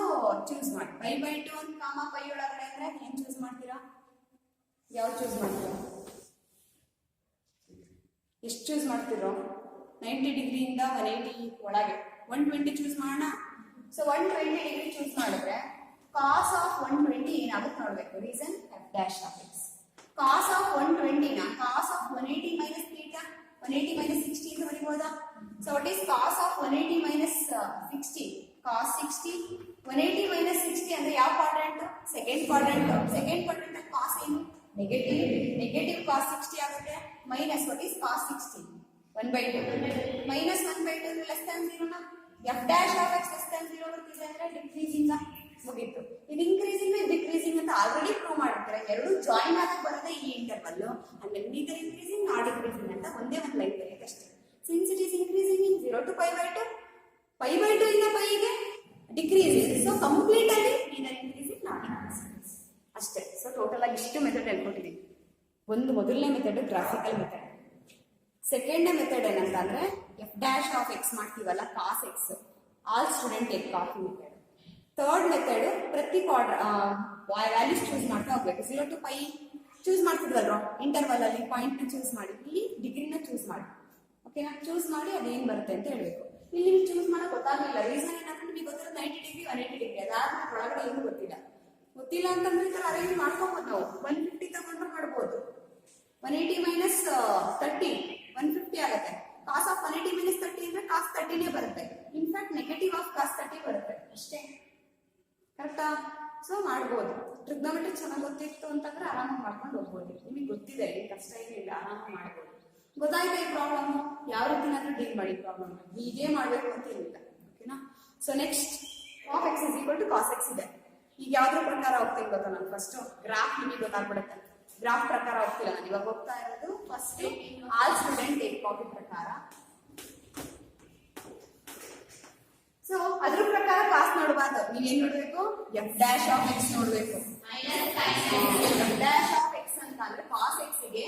ಚೂಸ್ ಮಾಡಿ. π/2 ಅಂತ π ಒಳಗಡೆ ಅಂದ್ರೆ ಏನ್ ಚೂಸ್ ಮಾಡ್ತೀರಾ? ಯಾವ್ದು ಚೂಸ್ ಮಾಡ್ತೀರಾ? ಎಷ್ಟು ಚೂಸ್ ಮಾಡ್ತಿರೋ? 90 ಡಿಗ್ರಿಯಿಂದ 180 ಒಳಗೆ 120 ಚೂಸ್ ಮಾಡೋಣ. ಸೊ 120 ಡಿಗ್ರಿ ಚೂಸ್ ಮಾಡಿದ್ರೆ ಕಾಸ್ ಆಫ್ 120 ಏನಾಗುತ್ತೆ ನೋಡ್ಬೇಕು. Reason F dash of X. Cos of 120 ನ cos of 180 minus theta 180 minus 60 ಅಂತ ಬರೀಬಹುದಾ? So what is cos of 180 minus 60? Cos 60. 180 minus 60 ಅಂದ್ರೆ ಯಾವ quadrant? Second quadrant. Second quadrant ಅಲ್ಲಿ ಕಾಸ್ ಏನು? ನೆಗೆಟಿವ್. ನೆಗೆಟಿವ್ ಕಾಸ್ 60 ಆಗುತ್ತೆ. Minus what is cos 60? 1/2. Minus 1/2 less than 0 ನ F dash of X less than 0 ಬರ್ತಿದೆ ಅಂದ್ರೆ ಡಿಕ್ರೀಸಿಂಗ್. ಮುಗೀತು. ಇದು ಇನ್ಕ್ರೀಸಿಂಗ್ ಡಿಕ್ರೀಸಿಂಗ್ ಅಂತ ಆಲ್ರೆಡಿ ಪ್ರೂವ್ ಮಾಡಿರ್ತಾರೆ. ಎರಡು ಜಾಯಿನ್ ಆಗಿ ಬರೋದೇ ಈ ಇಂಟರ್ವಲ್. ಆಮೇಲೆ ನೀದರ್ ಇನ್ಕ್ರೀಸಿಂಗ್ ನಾಟ್ ಡಿಕ್ರೀಸಿಂಗ್ ಅಂತ ಒಂದೇ ಒಂದು ಲೈನ್ ಬರೆಯುತ್ತೆ ಅಷ್ಟೇ. Since it is increasing in 0 to π/2, π/2 ಇಂದ π ಗೆ ಡಿಕ್ರೀಸಿಂಗ್. ಸೊ ಕಂಪ್ಲೀಟ್ ಆಗಿ ನೀದರ್ ಇನ್ಕ್ರೀಸಿಂಗ್ ನಾಟ್ ಡಿಕ್ರೀಸಿಂಗ್ ಅಷ್ಟೇ. ಸೊ ಟೋಟಲ್ ಆಗಿ ಇಷ್ಟು ಮೆಥಡ್ ಹೇಳ್ಕೊಟ್ಟಿದ್ದೀನಿ. ಒಂದು ಮೊದಲನೇ ಮೆಥಡ್ ಗ್ರಾಫಿಕಲ್ ಮೆಥಡ್. ಸೆಕೆಂಡ್ನೇ ಮೆಥಡ್ ಏನಂತ ಅಂದ್ರೆ ಎಫ್ ಡ್ಯಾಶ್ ಆಫ್ ಎಕ್ಸ್ ಮಾಡ್ತೀವಲ್ಲ cos x, all student take copy method. Third method ಪ್ರತಿ ವ್ಯಾಲ್ಯೂಸ್ ಚೂಸ್ ಮಾಡ್ತಾ ಹೋಗ್ಬೇಕು. 0 to π ಚೂಸ್ ಮಾಡ್ತಿದ್ವಲ್ರ ಇಂಟರ್ವಲ್ ಅಲ್ಲಿ ಪಾಯಿಂಟ್ ನ ಚೂಸ್ ಮಾಡಿ, ಇಲ್ಲಿ ಡಿಗ್ರಿನ ಚೂಸ್ ಮಾಡಿ. ಓಕೆನಾ? ಚೂಸ್ ಮಾಡಿ ಅದೇನ್ ಬರುತ್ತೆ ಅಂತ ಹೇಳ್ಬೇಕು. ಇಲ್ಲಿ ನಿಮ್ಗೆ ಚೂಸ್ ಮಾಡಕ್ ಗೊತ್ತಾಗಲಿಲ್ಲ. ರೀಸನ್ ಏನಂದ್ರೆ ನಿಮಗೆ ಗೊತ್ತಿರೋ 90 ಡಿಗ್ರಿ 180 ಡಿಗ್ರಿ ಅದಾದ್ಮೇಲೆ ಒಳಗಡೆ ಏನು ಗೊತ್ತಿಲ್ಲ ಅಂತಂದ್ರೆ ಈ ತರ ಅರೇಂಜ್ ಮಾಡ್ಕೋಬಹುದು. ನಾವು 150 ತಗೊಂಡ್ರೆ ಮಾಡ್ಬೋದು. 180 minus 30 150 ಆಗುತ್ತೆ. ಕಾಸ್ ಆಫ್ 180 minus 30 ಅಂದ್ರೆ ಕಾಸ್ 30ನೇ ಬರುತ್ತೆ. ಇನ್ಫ್ಯಾಕ್ಟ್ ನೆಗೆಟಿವ್ ಆಫ್ ಕಾಸ್ 30 ಬರುತ್ತೆ ಅಷ್ಟೇ. ಕರೆಕ್ಟಾ? ಸೊ ಮಾಡ್ಬೋದು. ಟ್ರಿಗ್ನೋಮೆಟ್ರಿ ಚೆನ್ನಾಗಿ ಗೊತ್ತಿತ್ತು ಅಂತಂದ್ರೆ ಆರಾಮಾಗಿ ಮಾಡ್ಕೊಂಡು ಹೋಗ್ಬೋದು. ನಿಮಗೆ ಗೊತ್ತಿದೆ, ಕಷ್ಟ ಏನಿಲ್ಲ, ಆರಾಮಾಗಿ ಮಾಡ್ಬೋದು. ಗೊತ್ತಾಯ್ತಾ ಈ ಪ್ರಾಬ್ಲಮ್? ಯಾವ ರೀತಿನಾದ್ರೂ ಡೀಲ್ ಮಾಡಿ ಪ್ರಾಬ್ಲಮ್. ಹೀಗೆ ಮಾಡ್ಬೇಕು ಅಂತ ಏನಿಲ್ಲ. ಓಕೆನಾ? So next cos x is equal to cos x ಇದೆ. ಈಗ ಯಾವ್ದ್ರ ಪ್ರಕಾರ ಹೋಗ್ತೀನಿ ಗೊತ್ತಾ? ನಾನು ಫಸ್ಟ್ ಗ್ರಾಫ್ ನಿಮಗೆ ಗೊತ್ತಾಗ್ಬಿಡುತ್ತೆ. ಗ್ರಾಫ್ ಪ್ರಕಾರ ಹೋಗ್ತಿಲ್ಲ ನಾನು ಇವಾಗ ಹೋಗ್ತಾ ಇರೋದು. First all student take copy ಪ್ರಕಾರ. ಸೊ ಅದ್ರ ಪ್ರಕಾರ ಕಾಸ್ ನೋಡಬಾರ್ದು. ನೀವೇನ್ ನೋಡ್ಬೇಕು? ಎಫ್ ಡ್ಯಾಶ್ ಆಫ್ ಎಕ್ಸ್ ನೋಡ್ಬೇಕು. ಎಫ್ ಡ್ಯಾಶ್ ಆಫ್ ಎಕ್ಸ್ ಅಂತ ಅಂದ್ರೆ ಕಾಸ್ ಎಕ್ಸ್ ಗೆ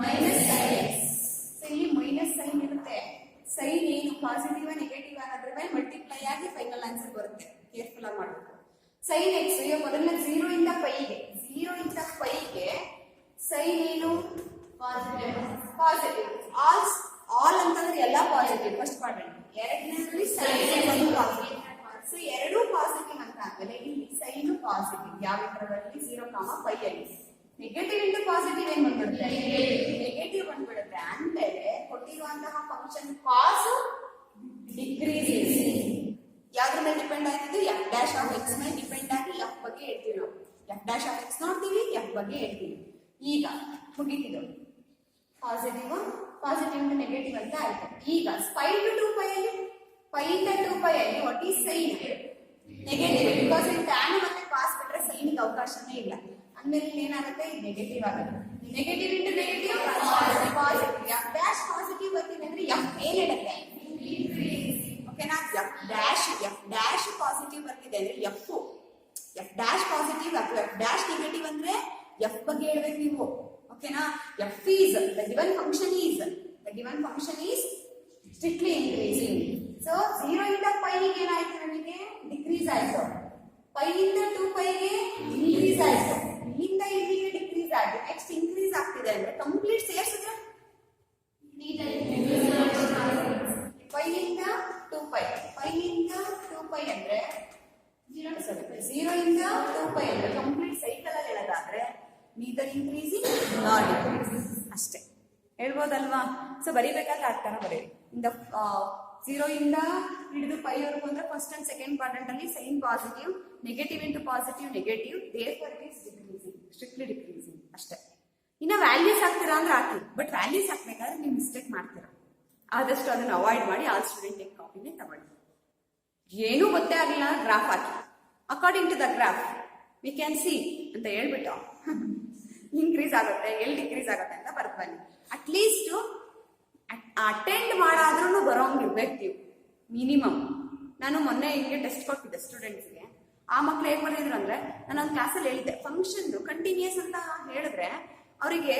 ಮೈನಸ್ ಸೈನ್ ಎಕ್ಸ್. ಸೊ ಇಲ್ಲಿ ಮೈನಸ್ ಸೈನ್ ಇರುತ್ತೆ. ಸೈನ್ ಏನು? ಕಾಸ್ ಸೈನ್ ಎಕ್ಸ್ ಈಗ ಮೊದಲನೇ 0 ಇಂದ ಪೈಗೆ 0 ಇಂದ ಪೈಗೆ ಸೈನ್ ಏನು ಪಾಸಿಟಿವ್ ಆಲ್ ಅಂತಂದ್ರೆ ಎಲ್ಲ ಪಾಸಿಟಿವ್ ಫಸ್ಟ್ ಕ್ವಾಡ್ರೆಂಟ್ ಎರಡನೇದಲ್ಲಿ ಸೈನ್ ಒಂದು ಪಾಸಿಟಿವ್ ಸೊ ಎರಡೂ ಪಾಸಿಟಿವ್ ಅಂತ ಆದ್ಮೇಲೆ ಇಲ್ಲಿ ಸೈನ್ ಪಾಸಿಟಿವ್ ಯಾವ ಇಂಟರ್ವಲ್ 0, ಪೈ ಅಲ್ಲಿ ನೆಗೆಟಿವ್ ಇಂಟು ಪಾಸಿಟಿವ್ ಏನ್ ಬಂದ್ಬಿಡುತ್ತೆ ನೆಗೆಟಿವ್ ಬಂದ್ಬಿಡುತ್ತೆ ಅಂದ್ಮೇಲೆ ಕೊಟ್ಟಿರುವಂತಹ ಫಂಕ್ಷನ್ ಕಾಸ್ ಡಿಕ್ರೀಸ್ ಯಾವ್ದ್ರ ಮೇಲೆ ಡಿಪೆಂಡ್ ಆಗ್ತಿದೆ ಎಫ್ ಡ್ಯಾಶ್ ಆಫ್ ಎಕ್ಸ್ ಮೇಲೆ ಡಿಪೆಂಡ್ ಆಗಿ ಎಫ್ ಬಗ್ಗೆ ಹೇಳ್ತೀವಿ ನಾವು ಎಫ್ ಡ್ಯಾಶ್ ಆಫ್ ಎಕ್ಸ್ ನೋಡ್ತೀವಿ ಎಫ್ ಬಗ್ಗೆ ಹೇಳ್ತೀವಿ ಈಗ ಮುಗಿತಿದ್ದು ಪಾಸಿಟಿವ್ ಇಂಟು ನೆಗೆಟಿವ್ ಅಂತ ಆಯ್ತು ಈಗ ಪೈ ಟು 2 ಪೈ ಅಲ್ಲಿ ಪೈ ಇಂದ 2 ಪೈ ಅಲ್ಲಿ what is sine negative because ಇಲ್ಲಿ ಟ್ಯಾನ್ ಮತ್ತೆ ಪಾಸ್ ಬಿಟ್ರೆ ಸೈನ್ಗೆ ಅವಕಾಶನೇ ಇಲ್ಲ ಅಂದ್ಮೇಲೆ ಏನಾಗುತ್ತೆ ಇದು ನೆಗೆಟಿವ್ ಆಗುತ್ತೆ negative into negative positive f dash positive ಬರ್ತಿದೆ ಅಂದ್ರೆ ಎಫ್ ಏನ್ ಹೇಳುತ್ತೆ ಓಕೆನಾ ಎಫ್ ಡ್ಯಾಶ್ ಪಾಸಿಟಿವ್ ಬರ್ತಿದೆ ಅಂದ್ರೆ f dash positive f dash negative ಅಂದ್ರೆ ಎಫ್ ಬಗ್ಗೆ ಹೇಳ್ಬೇಕು ನೀವು ಓಕೆನಾ F is the given function is strictly increasing so 0 ಇಂದ ಪೈಗೆ ಏನಾಯ್ತು ನಮಗೆ ಡಿಕ್ರೀಸ್ ಆಯ್ತು ಪೈ ಇಂದ 2 ಪೈಗೆ ಇನ್ಕ್ರೀಸ್ ಆಯ್ತು ಇಲ್ಲಿಂದ ಇಲ್ಲಿಗೆ ಡಿಕ್ರೀಸ್ ಆಯ್ತು ನೆಕ್ಸ್ಟ್ ಇನ್ಕ್ರೀಸ್ ಆಗ್ತಿದೆ ಅಂದ್ರೆ ಕಂಪ್ಲೀಟ್ ಸೇರಿಸಿದ್ರೆ ಪೈಯಿಂದ 2 ಪೈ ಅಂದ್ರೆ 0 ಇಂದ 2 ಪೈ ಅಂದ್ರೆ ಕಂಪ್ಲೀಟ್ ಸೈಕಲ್ ಅಲ್ಲಿ ಹೇಳೋದಾದ್ರೆ ನೀದರ್ ಇನ್ಕ್ರೀಸಿಂಗ್ ನಾಟ್ ಡಿಕ್ರೀಸಿಂಗ್ ಅಷ್ಟೇ ಹೇಳ್ಬೋದಲ್ವಾ ಸೊ ಬರಿಬೇಕಾದ್ರೆ ಅರ್ಥನ ಬರೀರಿ ಇಂದ 0 ಇಂದ ಹಿಡಿದು ಪೈ ವರೆಗೂ ಅಂದ್ರೆ ಫಸ್ಟ್ ಅಂಡ್ ಸೆಕೆಂಡ್ ಕ್ವಾಡ್ರೆಂಟ್ ಅಲ್ಲಿ sine positive negative into positive negative therefore it is decreasing strictly decreasing ಅಷ್ಟೇ ಇನ್ನ ವ್ಯಾಲ್ಯೂಸ್ ಹಾಕ್ತೀರಾ ಅಂದ್ರೆ ಹಾಕಿ ಬಟ್ ವ್ಯಾಲ್ಯೂಸ್ ಹಾಕ್ಬೇಕಾದ್ರೆ ನೀವು ಮಿಸ್ಟೇಕ್ ಮಾಡ್ತೀರಾ ಆದಷ್ಟು ಅದನ್ನ ಅವಾಯ್ಡ್ ಮಾಡಿ ಆಲ್ ಸ್ಟೂಡೆಂಟ್ ಟೇಕ್ ಕಾಪಿನೇ ತಗೊಳ್ಳಿ ಏನೂ ಗೊತ್ತೇ ಆಗಿಲ್ಲ ಗ್ರಾಫ್ ಹಾಕಿ according to the graph we can see ಅಂತ ಹೇಳ್ಬಿಟ್ಟು ಇನ್ಕ್ರೀಸ್ ಆಗುತ್ತೆ ಎಲ್ಲಿ ಡಿಕ್ರೀಸ್ ಆಗುತ್ತೆ ಅಂತ ಬರ್ತ್ ಬನ್ನಿ ಅಟ್ಲೀಸ್ಟ್ ಅಟೆಂಡ್ ಮಾಡಾದ್ರೂ ಬರೋಂಗಿರ್ಬೇಕು ನೀವು ಮಿನಿಮಮ್ ನಾನು ಮೊನ್ನೆ ಹಿಂಗೆ ಟೆಸ್ಟ್ ಕೊಟ್ಟಿದ್ದೆ ಸ್ಟೂಡೆಂಟ್ಸ್ಗೆ ಆ ಮಕ್ಳು ಏನ್ ಮಾಡಿದ್ರು ಅಂದ್ರೆ ನಾನು ಒಂದು ಕ್ಲಾಸಲ್ಲಿ ಹೇಳಿದ್ದೆ ಫಂಕ್ಷನ್ ಕಂಟಿನ್ಯೂಸ್ ಅಂತ ಹೇಳಿದ್ರೆ ಅವರಿಗೆ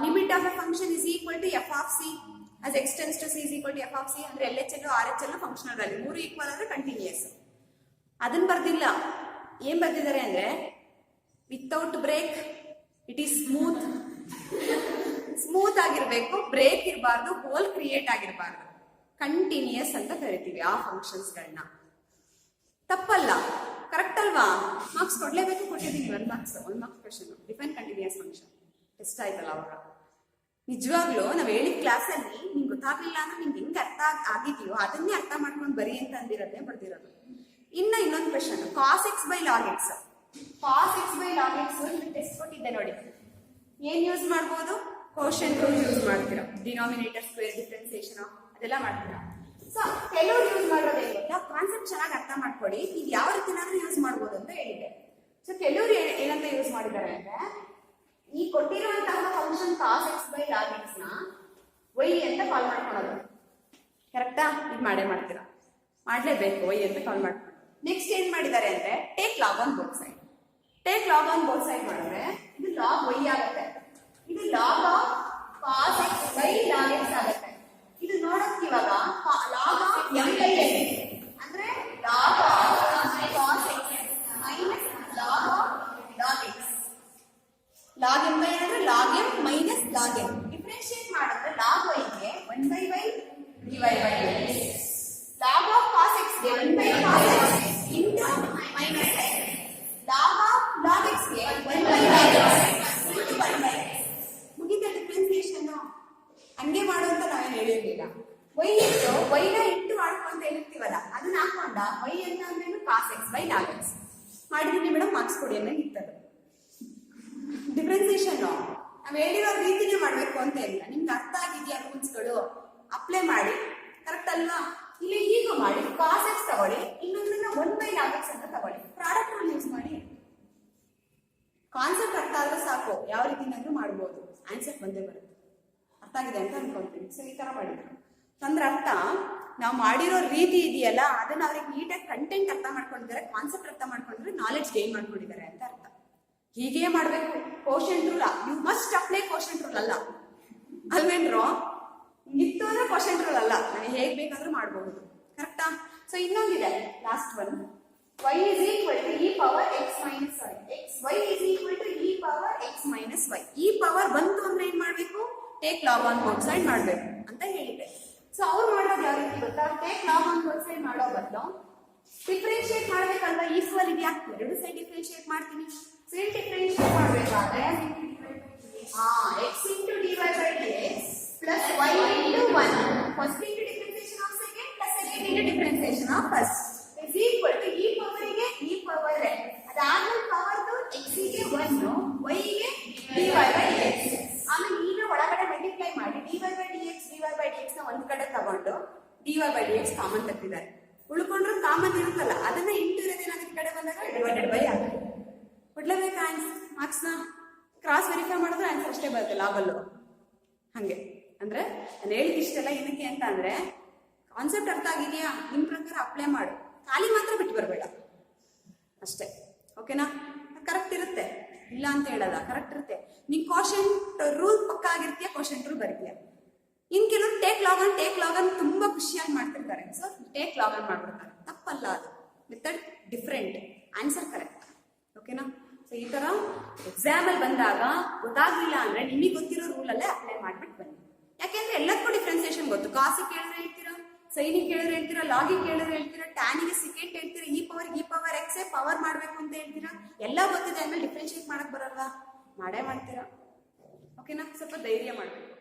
limit of a function is equal to f of c as x tends to c is equal to f of c ಅಂದ್ರೆ LHL RHL ಫಂಕ್ಷನಲ್ ವ್ಯಾಲ್ಯೂ ಮೂರು ಈಕ್ವಲ್ ಅಂದ್ರೆ ಕಂಟಿನ್ಯೂಸ್ ಅದನ್ನ ಬರ್ದಿಲ್ಲ ಏನ್ ಬರ್ದಿದ್ದಾರೆ ಅಂದ್ರೆ without break it is smooth ಆಗಿರ್ಬೇಕು break ಇರಬಾರ್ದು ಹೋಲ್ ಕ್ರಿಯೇಟ್ ಆಗಿರಬಾರ್ದು ಕಂಟಿನ್ಯೂಸ್ ಅಂತ ಕರಿತೀವಿ ಆ ಫಂಕ್ಷನ್ಸ್ ಗಳನ್ನ ತಪ್ಪಲ್ಲ ಕರೆಕ್ಟ್ ಅಲ್ವಾ ಮಾರ್ಕ್ಸ್ ಕೊಡ್ಲೇಬೇಕು ಕೊಟ್ಟಿದ್ದೀವಿ 1 marks question define continuous function test ಆಯ್ತಲ್ಲ ಅವಾಗ ನಿಜವಾಗ್ಲೂ ನಾವ್ ಹೇಳಿದ ಕ್ಲಾಸಲ್ಲಿ ನಿಮ್ಗೆ ಗೊತ್ತಾಗ್ಲಿಲ್ಲ ಅಂದ್ರೆ ನಿಮ್ಗೆ ಹೆಂಗ್ ಅರ್ಥ ಆಗಿದೆಯೋ ಅದನ್ನೇ ಅರ್ಥ ಮಾಡ್ಕೊಂಡು ಬರಿ ಅಂತ ಅಂದಿರೋದೇ ಬರ್ದಿರೋದು ಇನ್ನೊಂದು question cos X by log x test ಕೊಟ್ಟಿದ್ದೆ ನೋಡಿ ಏನ್ ಯೂಸ್ ಮಾಡ್ಬೋದು ಕೋಶನ್ ರೂಲ್ ಯೂಸ್ ಮಾಡ್ತೀರಾ ಡಿನಾಮಿನೇಟರ್ ಸ್ಕ್ವೇರ್ ಡಿಫ್ರೆನ್ಸಿಯೇಷನ್ ಅದೆಲ್ಲ ಮಾಡ್ತೀರಾ ಸೊ ಕೆಲವರು ಯೂಸ್ ಮಾಡೋದು ಏನ್ ಗೊತ್ತಾ ಕಾನ್ಸೆಪ್ಟ್ ಚೆನ್ನಾಗಿ ಅರ್ಥ ಮಾಡ್ಕೊಳ್ಳಿ ಇದು ಯಾವ ರೀತಿನಾದ್ರೂ ಯೂಸ್ ಮಾಡ್ಬೋದು ಅಂತ ಹೇಳಿದೆ ಸೊ ಕೆಲವರು ಏನಂತ ಯೂಸ್ ಮಾಡಿದ್ದಾರೆ ಅಂದ್ರೆ ಈ ಕೊಟ್ಟಿರುವಂತಹ function cos X by log x ನ ವೈ ಅಂತ ಕಾಲ್ ಮಾಡ್ಕೊಳ್ಳೋದು ಕರೆಕ್ಟಾ ಇದು ಮಾಡ್ತೀರಾ ಮಾಡ್ಲೇಬೇಕು ವೈ ಅಂತ ಕಾಲ್ ಮಾಡ್ಕೊಂಡು ನೆಕ್ಸ್ಟ್ ಏನ್ ಮಾಡಿದ್ದಾರೆ ಅಂದ್ರೆ take log on both side ಮಾಡಿದ್ರೆ ಇದು ಲಾಗ್ ವೈ ಆಗುತ್ತೆ ಇದು log of cos X by log X ಆಗುತ್ತೆ ಇದು ನೋಡೋಕೆ ಇವಾಗ log of M by N ಅಂದ್ರೆ log of cos X minus log of log X log M by ಅಂದ್ರೆ log M minus log M differentiate ಮಾಡಿದ್ರೆ log Y ಗೆ 1 by Y divide by log of cos X ಗೆ 1 by cos X into minus log of log X ಗೆ 1 by log X into 1 by ಮುಗಿದ differentiation ಹಂಗೆ ಮಾಡು ಅಂತ ನಾವೇನು ಹೇಳಿರ್ಲಿಲ್ಲ Y ಇಟ್ಟು ವೈನ ಇಂಟು ಮಾಡ್ಕೊಂತ ಹೇಳಿರ್ತೀವಲ್ಲ ಅದನ್ನ ಹಾಕೊಂಡ ವೈ ಅಂತ ಅಂದ್ರೆ cos X by log x ಮಾಡಿದೀನಿ ಮೇಡಮ್ ಮಾರ್ಕ್ಸ್ ಕೊಡಿ ಅನ್ನೋ ಇರ್ತದೆ ಡಿಫರೆನ್ಸಿಯೇಷನ್ ನಾವ್ ಹೇಳಿರೋ ರೀತಿನೇ ಮಾಡ್ಬೇಕು ಅಂತ ಇಲ್ಲ ನಿಮ್ಗೆ ಅರ್ಥ ಆಗಿದೆಯಾ ರೂಲ್ಸ್ಗಳು ಅಪ್ಲೈ ಮಾಡಿ ಕರೆಕ್ಟ್ ಅಲ್ವಾ ಇಲ್ಲಿ ಈಗ ಮಾಡಿ ಕಾಸ್ ಎಕ್ಸ್ ತಗೊಳ್ಳಿ ಇನ್ನೊಂದನ್ನ 1 ಬೈ ಲಾಗ್ ಎಕ್ಸ್ ಅಂತ ತಗೊಳ್ಳಿ ಪ್ರಾಡಕ್ಟ್ ರೂಲ್ ಯೂಸ್ ಮಾಡಿ ಕಾನ್ಸೆಪ್ಟ್ ಅರ್ಥ ಆದ್ರೆ ಸಾಕು ಯಾವ ರೀತಿನಾದ್ರೂ ಮಾಡ್ಬೋದು ಆನ್ಸರ್ ಬಂದೇ ಬರುತ್ತೆ ಅರ್ಥ ಆಗಿದೆ ಅಂತ ಅನ್ಕೊಂತೀನಿ ಸೊ ಈ ತರ ಮಾಡಿದ್ರು ಅಂದ್ರೆ ಅರ್ಥ ನಾವು ಮಾಡಿರೋ ರೀತಿ ಇದೆಯಲ್ಲ ಅದನ್ನ ಅವ್ರಿಗೆ ನೀಟಾಗಿ ಕಂಟೆಂಟ್ ಅರ್ಥ ಮಾಡ್ಕೊಂಡಿದ್ದಾರೆ ಕಾನ್ಸೆಪ್ಟ್ ಅರ್ಥ ಮಾಡ್ಕೊಂಡಿದ್ರೆ ನಾಲೆಡ್ಜ್ ಗೇನ್ ಮಾಡ್ಕೊಂಡಿದ್ದಾರೆ ಅಂತ ಅರ್ಥ ಹೀಗೆ ಮಾಡ್ಬೇಕು quotient rule you must apply quotient rule ಅಲ್ಲ ಅಲ್ವೇನ್ರೋ ಇತ್ತು ಅಂದ್ರೆ ಕೋಶನ್ ರೂಲ್ ಅಲ್ಲ ನಾನು ಹೇಗ್ ಬೇಕಾದ್ರೂ ಮಾಡಬಹುದು ಕರೆಕ್ಟಾ ಸೊ ಇನ್ನೊಂದಿದೆ last one y is equal to e power x minus y. y is equal to e power x minus y. ಈ ಪವರ್ ಬಂತು ಅಂದ್ರೆ ಏನ್ ಮಾಡ್ಬೇಕು? Take log on both side ಮಾಡ್ಬೇಕು ಅಂತ ಹೇಳಿದೆ. ಸೊ ಅವ್ರು ಮಾಡೋದು ಯಾವ ರೀತಿ ಗೊತ್ತಾ? Take log on both side ಮಾಡೋ ಬದಲು ಡಿಫ್ರೆನ್ಶಿಯೇಟ್ ಮಾಡ್ಬೇಕಲ್ವಾ? ಈಕ್ವಲ್ ಇದೆಯಾ? ಎರಡು ಸೈಡ್ ಡಿಫ್ರೆನ್ಶಿಯೇಟ್ ಮಾಡ್ತೀನಿ. ಸೊ ಇಲ್ಲಿ ಡಿಫ್ರೆನ್ಶಿಯೇಟ್ ಮಾಡ್ಬೇಕಾದ್ರೆ x into dy by dx plus y into 1 first into differentiation of second plus second into differentiation of first is equal to e power ಗೆ e power ಅದಾದ್ಮೇಲೆ power x ಗೆ 1 y ಗೆ dy by dx ಆಮೇಲೆ ಈಗ ಒಳಗಡೆ multiply ಮಾಡಿ dy by dx ನ ಒಂದ್ ಕಡೆ ತಗೊಂಡು dy by dx ಕಾಮನ್ ತೆಗೆದಿದ್ದಾರೆ. ಉಳ್ಕೊಂಡ್ರೆ ಕಾಮನ್ ಇರುತ್ತಲ್ಲ ಅದನ್ನ ಇಂಟು ಇರೋದೇನಾಗುತ್ತೆ ಈ ಕಡೆ ಬಂದಾಗ ಡಿವೈಡೆಡ್ ಬೈ ಆಗುತ್ತೆ. ಕೊಡ್ಲೇಬೇಕಾ ಮಾರ್ಕ್ಸ್ ನ? ಕ್ರಾಸ್ ವೆರಿಫೈ ಮಾಡಿದ್ರೆ ಆನ್ಸರ್ ಅಷ್ಟೇ ಬರುತ್ತೆ ಲಾಗಲ್ಲು. ಹಂಗೆ ಅಂದ್ರೆ ನಾನು ಹೇಳಿದ ಇಷ್ಟೆಲ್ಲ ಏನಕ್ಕೆ ಅಂತ ಅಂದ್ರೆ ಕಾನ್ಸೆಪ್ಟ್ ಅರ್ಥ ಆಗಿದೆಯಾ? ನಿಮ್ ಪ್ರಕಾರ ಅಪ್ಲೈ ಮಾಡು, ಖಾಲಿ ಮಾತ್ರ ಬಿಟ್ಟು ಬರಬೇಡ ಅಷ್ಟೇ. ಓಕೆನಾ? ಕರೆಕ್ಟ್ ಇರುತ್ತೆ, ಇಲ್ಲ ಅಂತ ಹೇಳಲ್ಲ, ಕರೆಕ್ಟ್ ಇರುತ್ತೆ. ನೀನ್ ಕ್ವಶಂಟ್ ರೂಲ್ ಪಕ್ಕ ಆಗಿರ್ತೀಯ, ಕ್ವಶಂಟ್ ರೂಲ್ ಬರೀತೀಯ. ಇನ್ ಕೆಲವರು ಟೇಕ್ ಲಾಗ್ ಆನ್ ತುಂಬಾ ಖುಷಿಯಾಗಿ ಮಾಡ್ತಿರ್ತಾರೆ. ಸೊ ಟೇಕ್ ಲಾಗ್ ಆನ್ ಮಾಡ್ಬಿಡ್ತಾರೆ. ತಪ್ಪಲ್ಲ, ಅದು ಮೆಥಡ್ ಡಿಫ್ರೆಂಟ್, ಆನ್ಸರ್ ಕರೆಕ್ಟ್. ಓಕೆನಾ? ಸೊ ಈ ತರ ಎಕ್ಸಾಮ್ ಅಲ್ಲಿ ಬಂದಾಗ ಗೊತ್ತಾಗ್ಲಿಲ್ಲ ಅಂದ್ರೆ ನಿಮಗೆ ಗೊತ್ತಿರೋ ರೂಲ್ ಅಲ್ಲೇ ಅಪ್ಲೈ ಮಾಡ್ಬಿಟ್ಟು ಬನ್ನಿ. ಯಾಕೆಂದ್ರೆ ಎಲ್ಲದಕ್ಕೂ ಡಿಫ್ರೆನ್ಸಿಯೇಷನ್ ಗೊತ್ತು. ಕಾಸಿಗೆ ಕೇಳಿದ್ರೆ ಹೇಳ್ತೀರಾ, ಸೈನಿಗೆ ಕೇಳಿದ್ರೆ ಹೇಳ್ತೀರಾ, ಲಾಗಿಗೆ ಕೇಳಿದ್ರೆ ಹೇಳ್ತೀರಾ, ಟ್ಯಾನಿಗೆ ಸಿಕೆಂಟ್ ಹೇಳ್ತೀರಾ, ಈ ಪವರ್ ಎಕ್ಸ್ ಪವರ್ ಮಾಡ್ಬೇಕು ಅಂತ ಹೇಳ್ತೀರಾ. ಎಲ್ಲ ಗೊತ್ತಿದೆ, ಆಮೇಲೆ ಡಿಫ್ರೆನ್ಶಿಯೇಟ್ ಮಾಡಕ್ ಬರಲ್ವಾ? ಮಾಡೇ ಮಾಡ್ತೀರಾ. ಓಕೆನಾ? ಸ್ವಲ್ಪ ಧೈರ್ಯ ಮಾಡ್ಬೇಕು.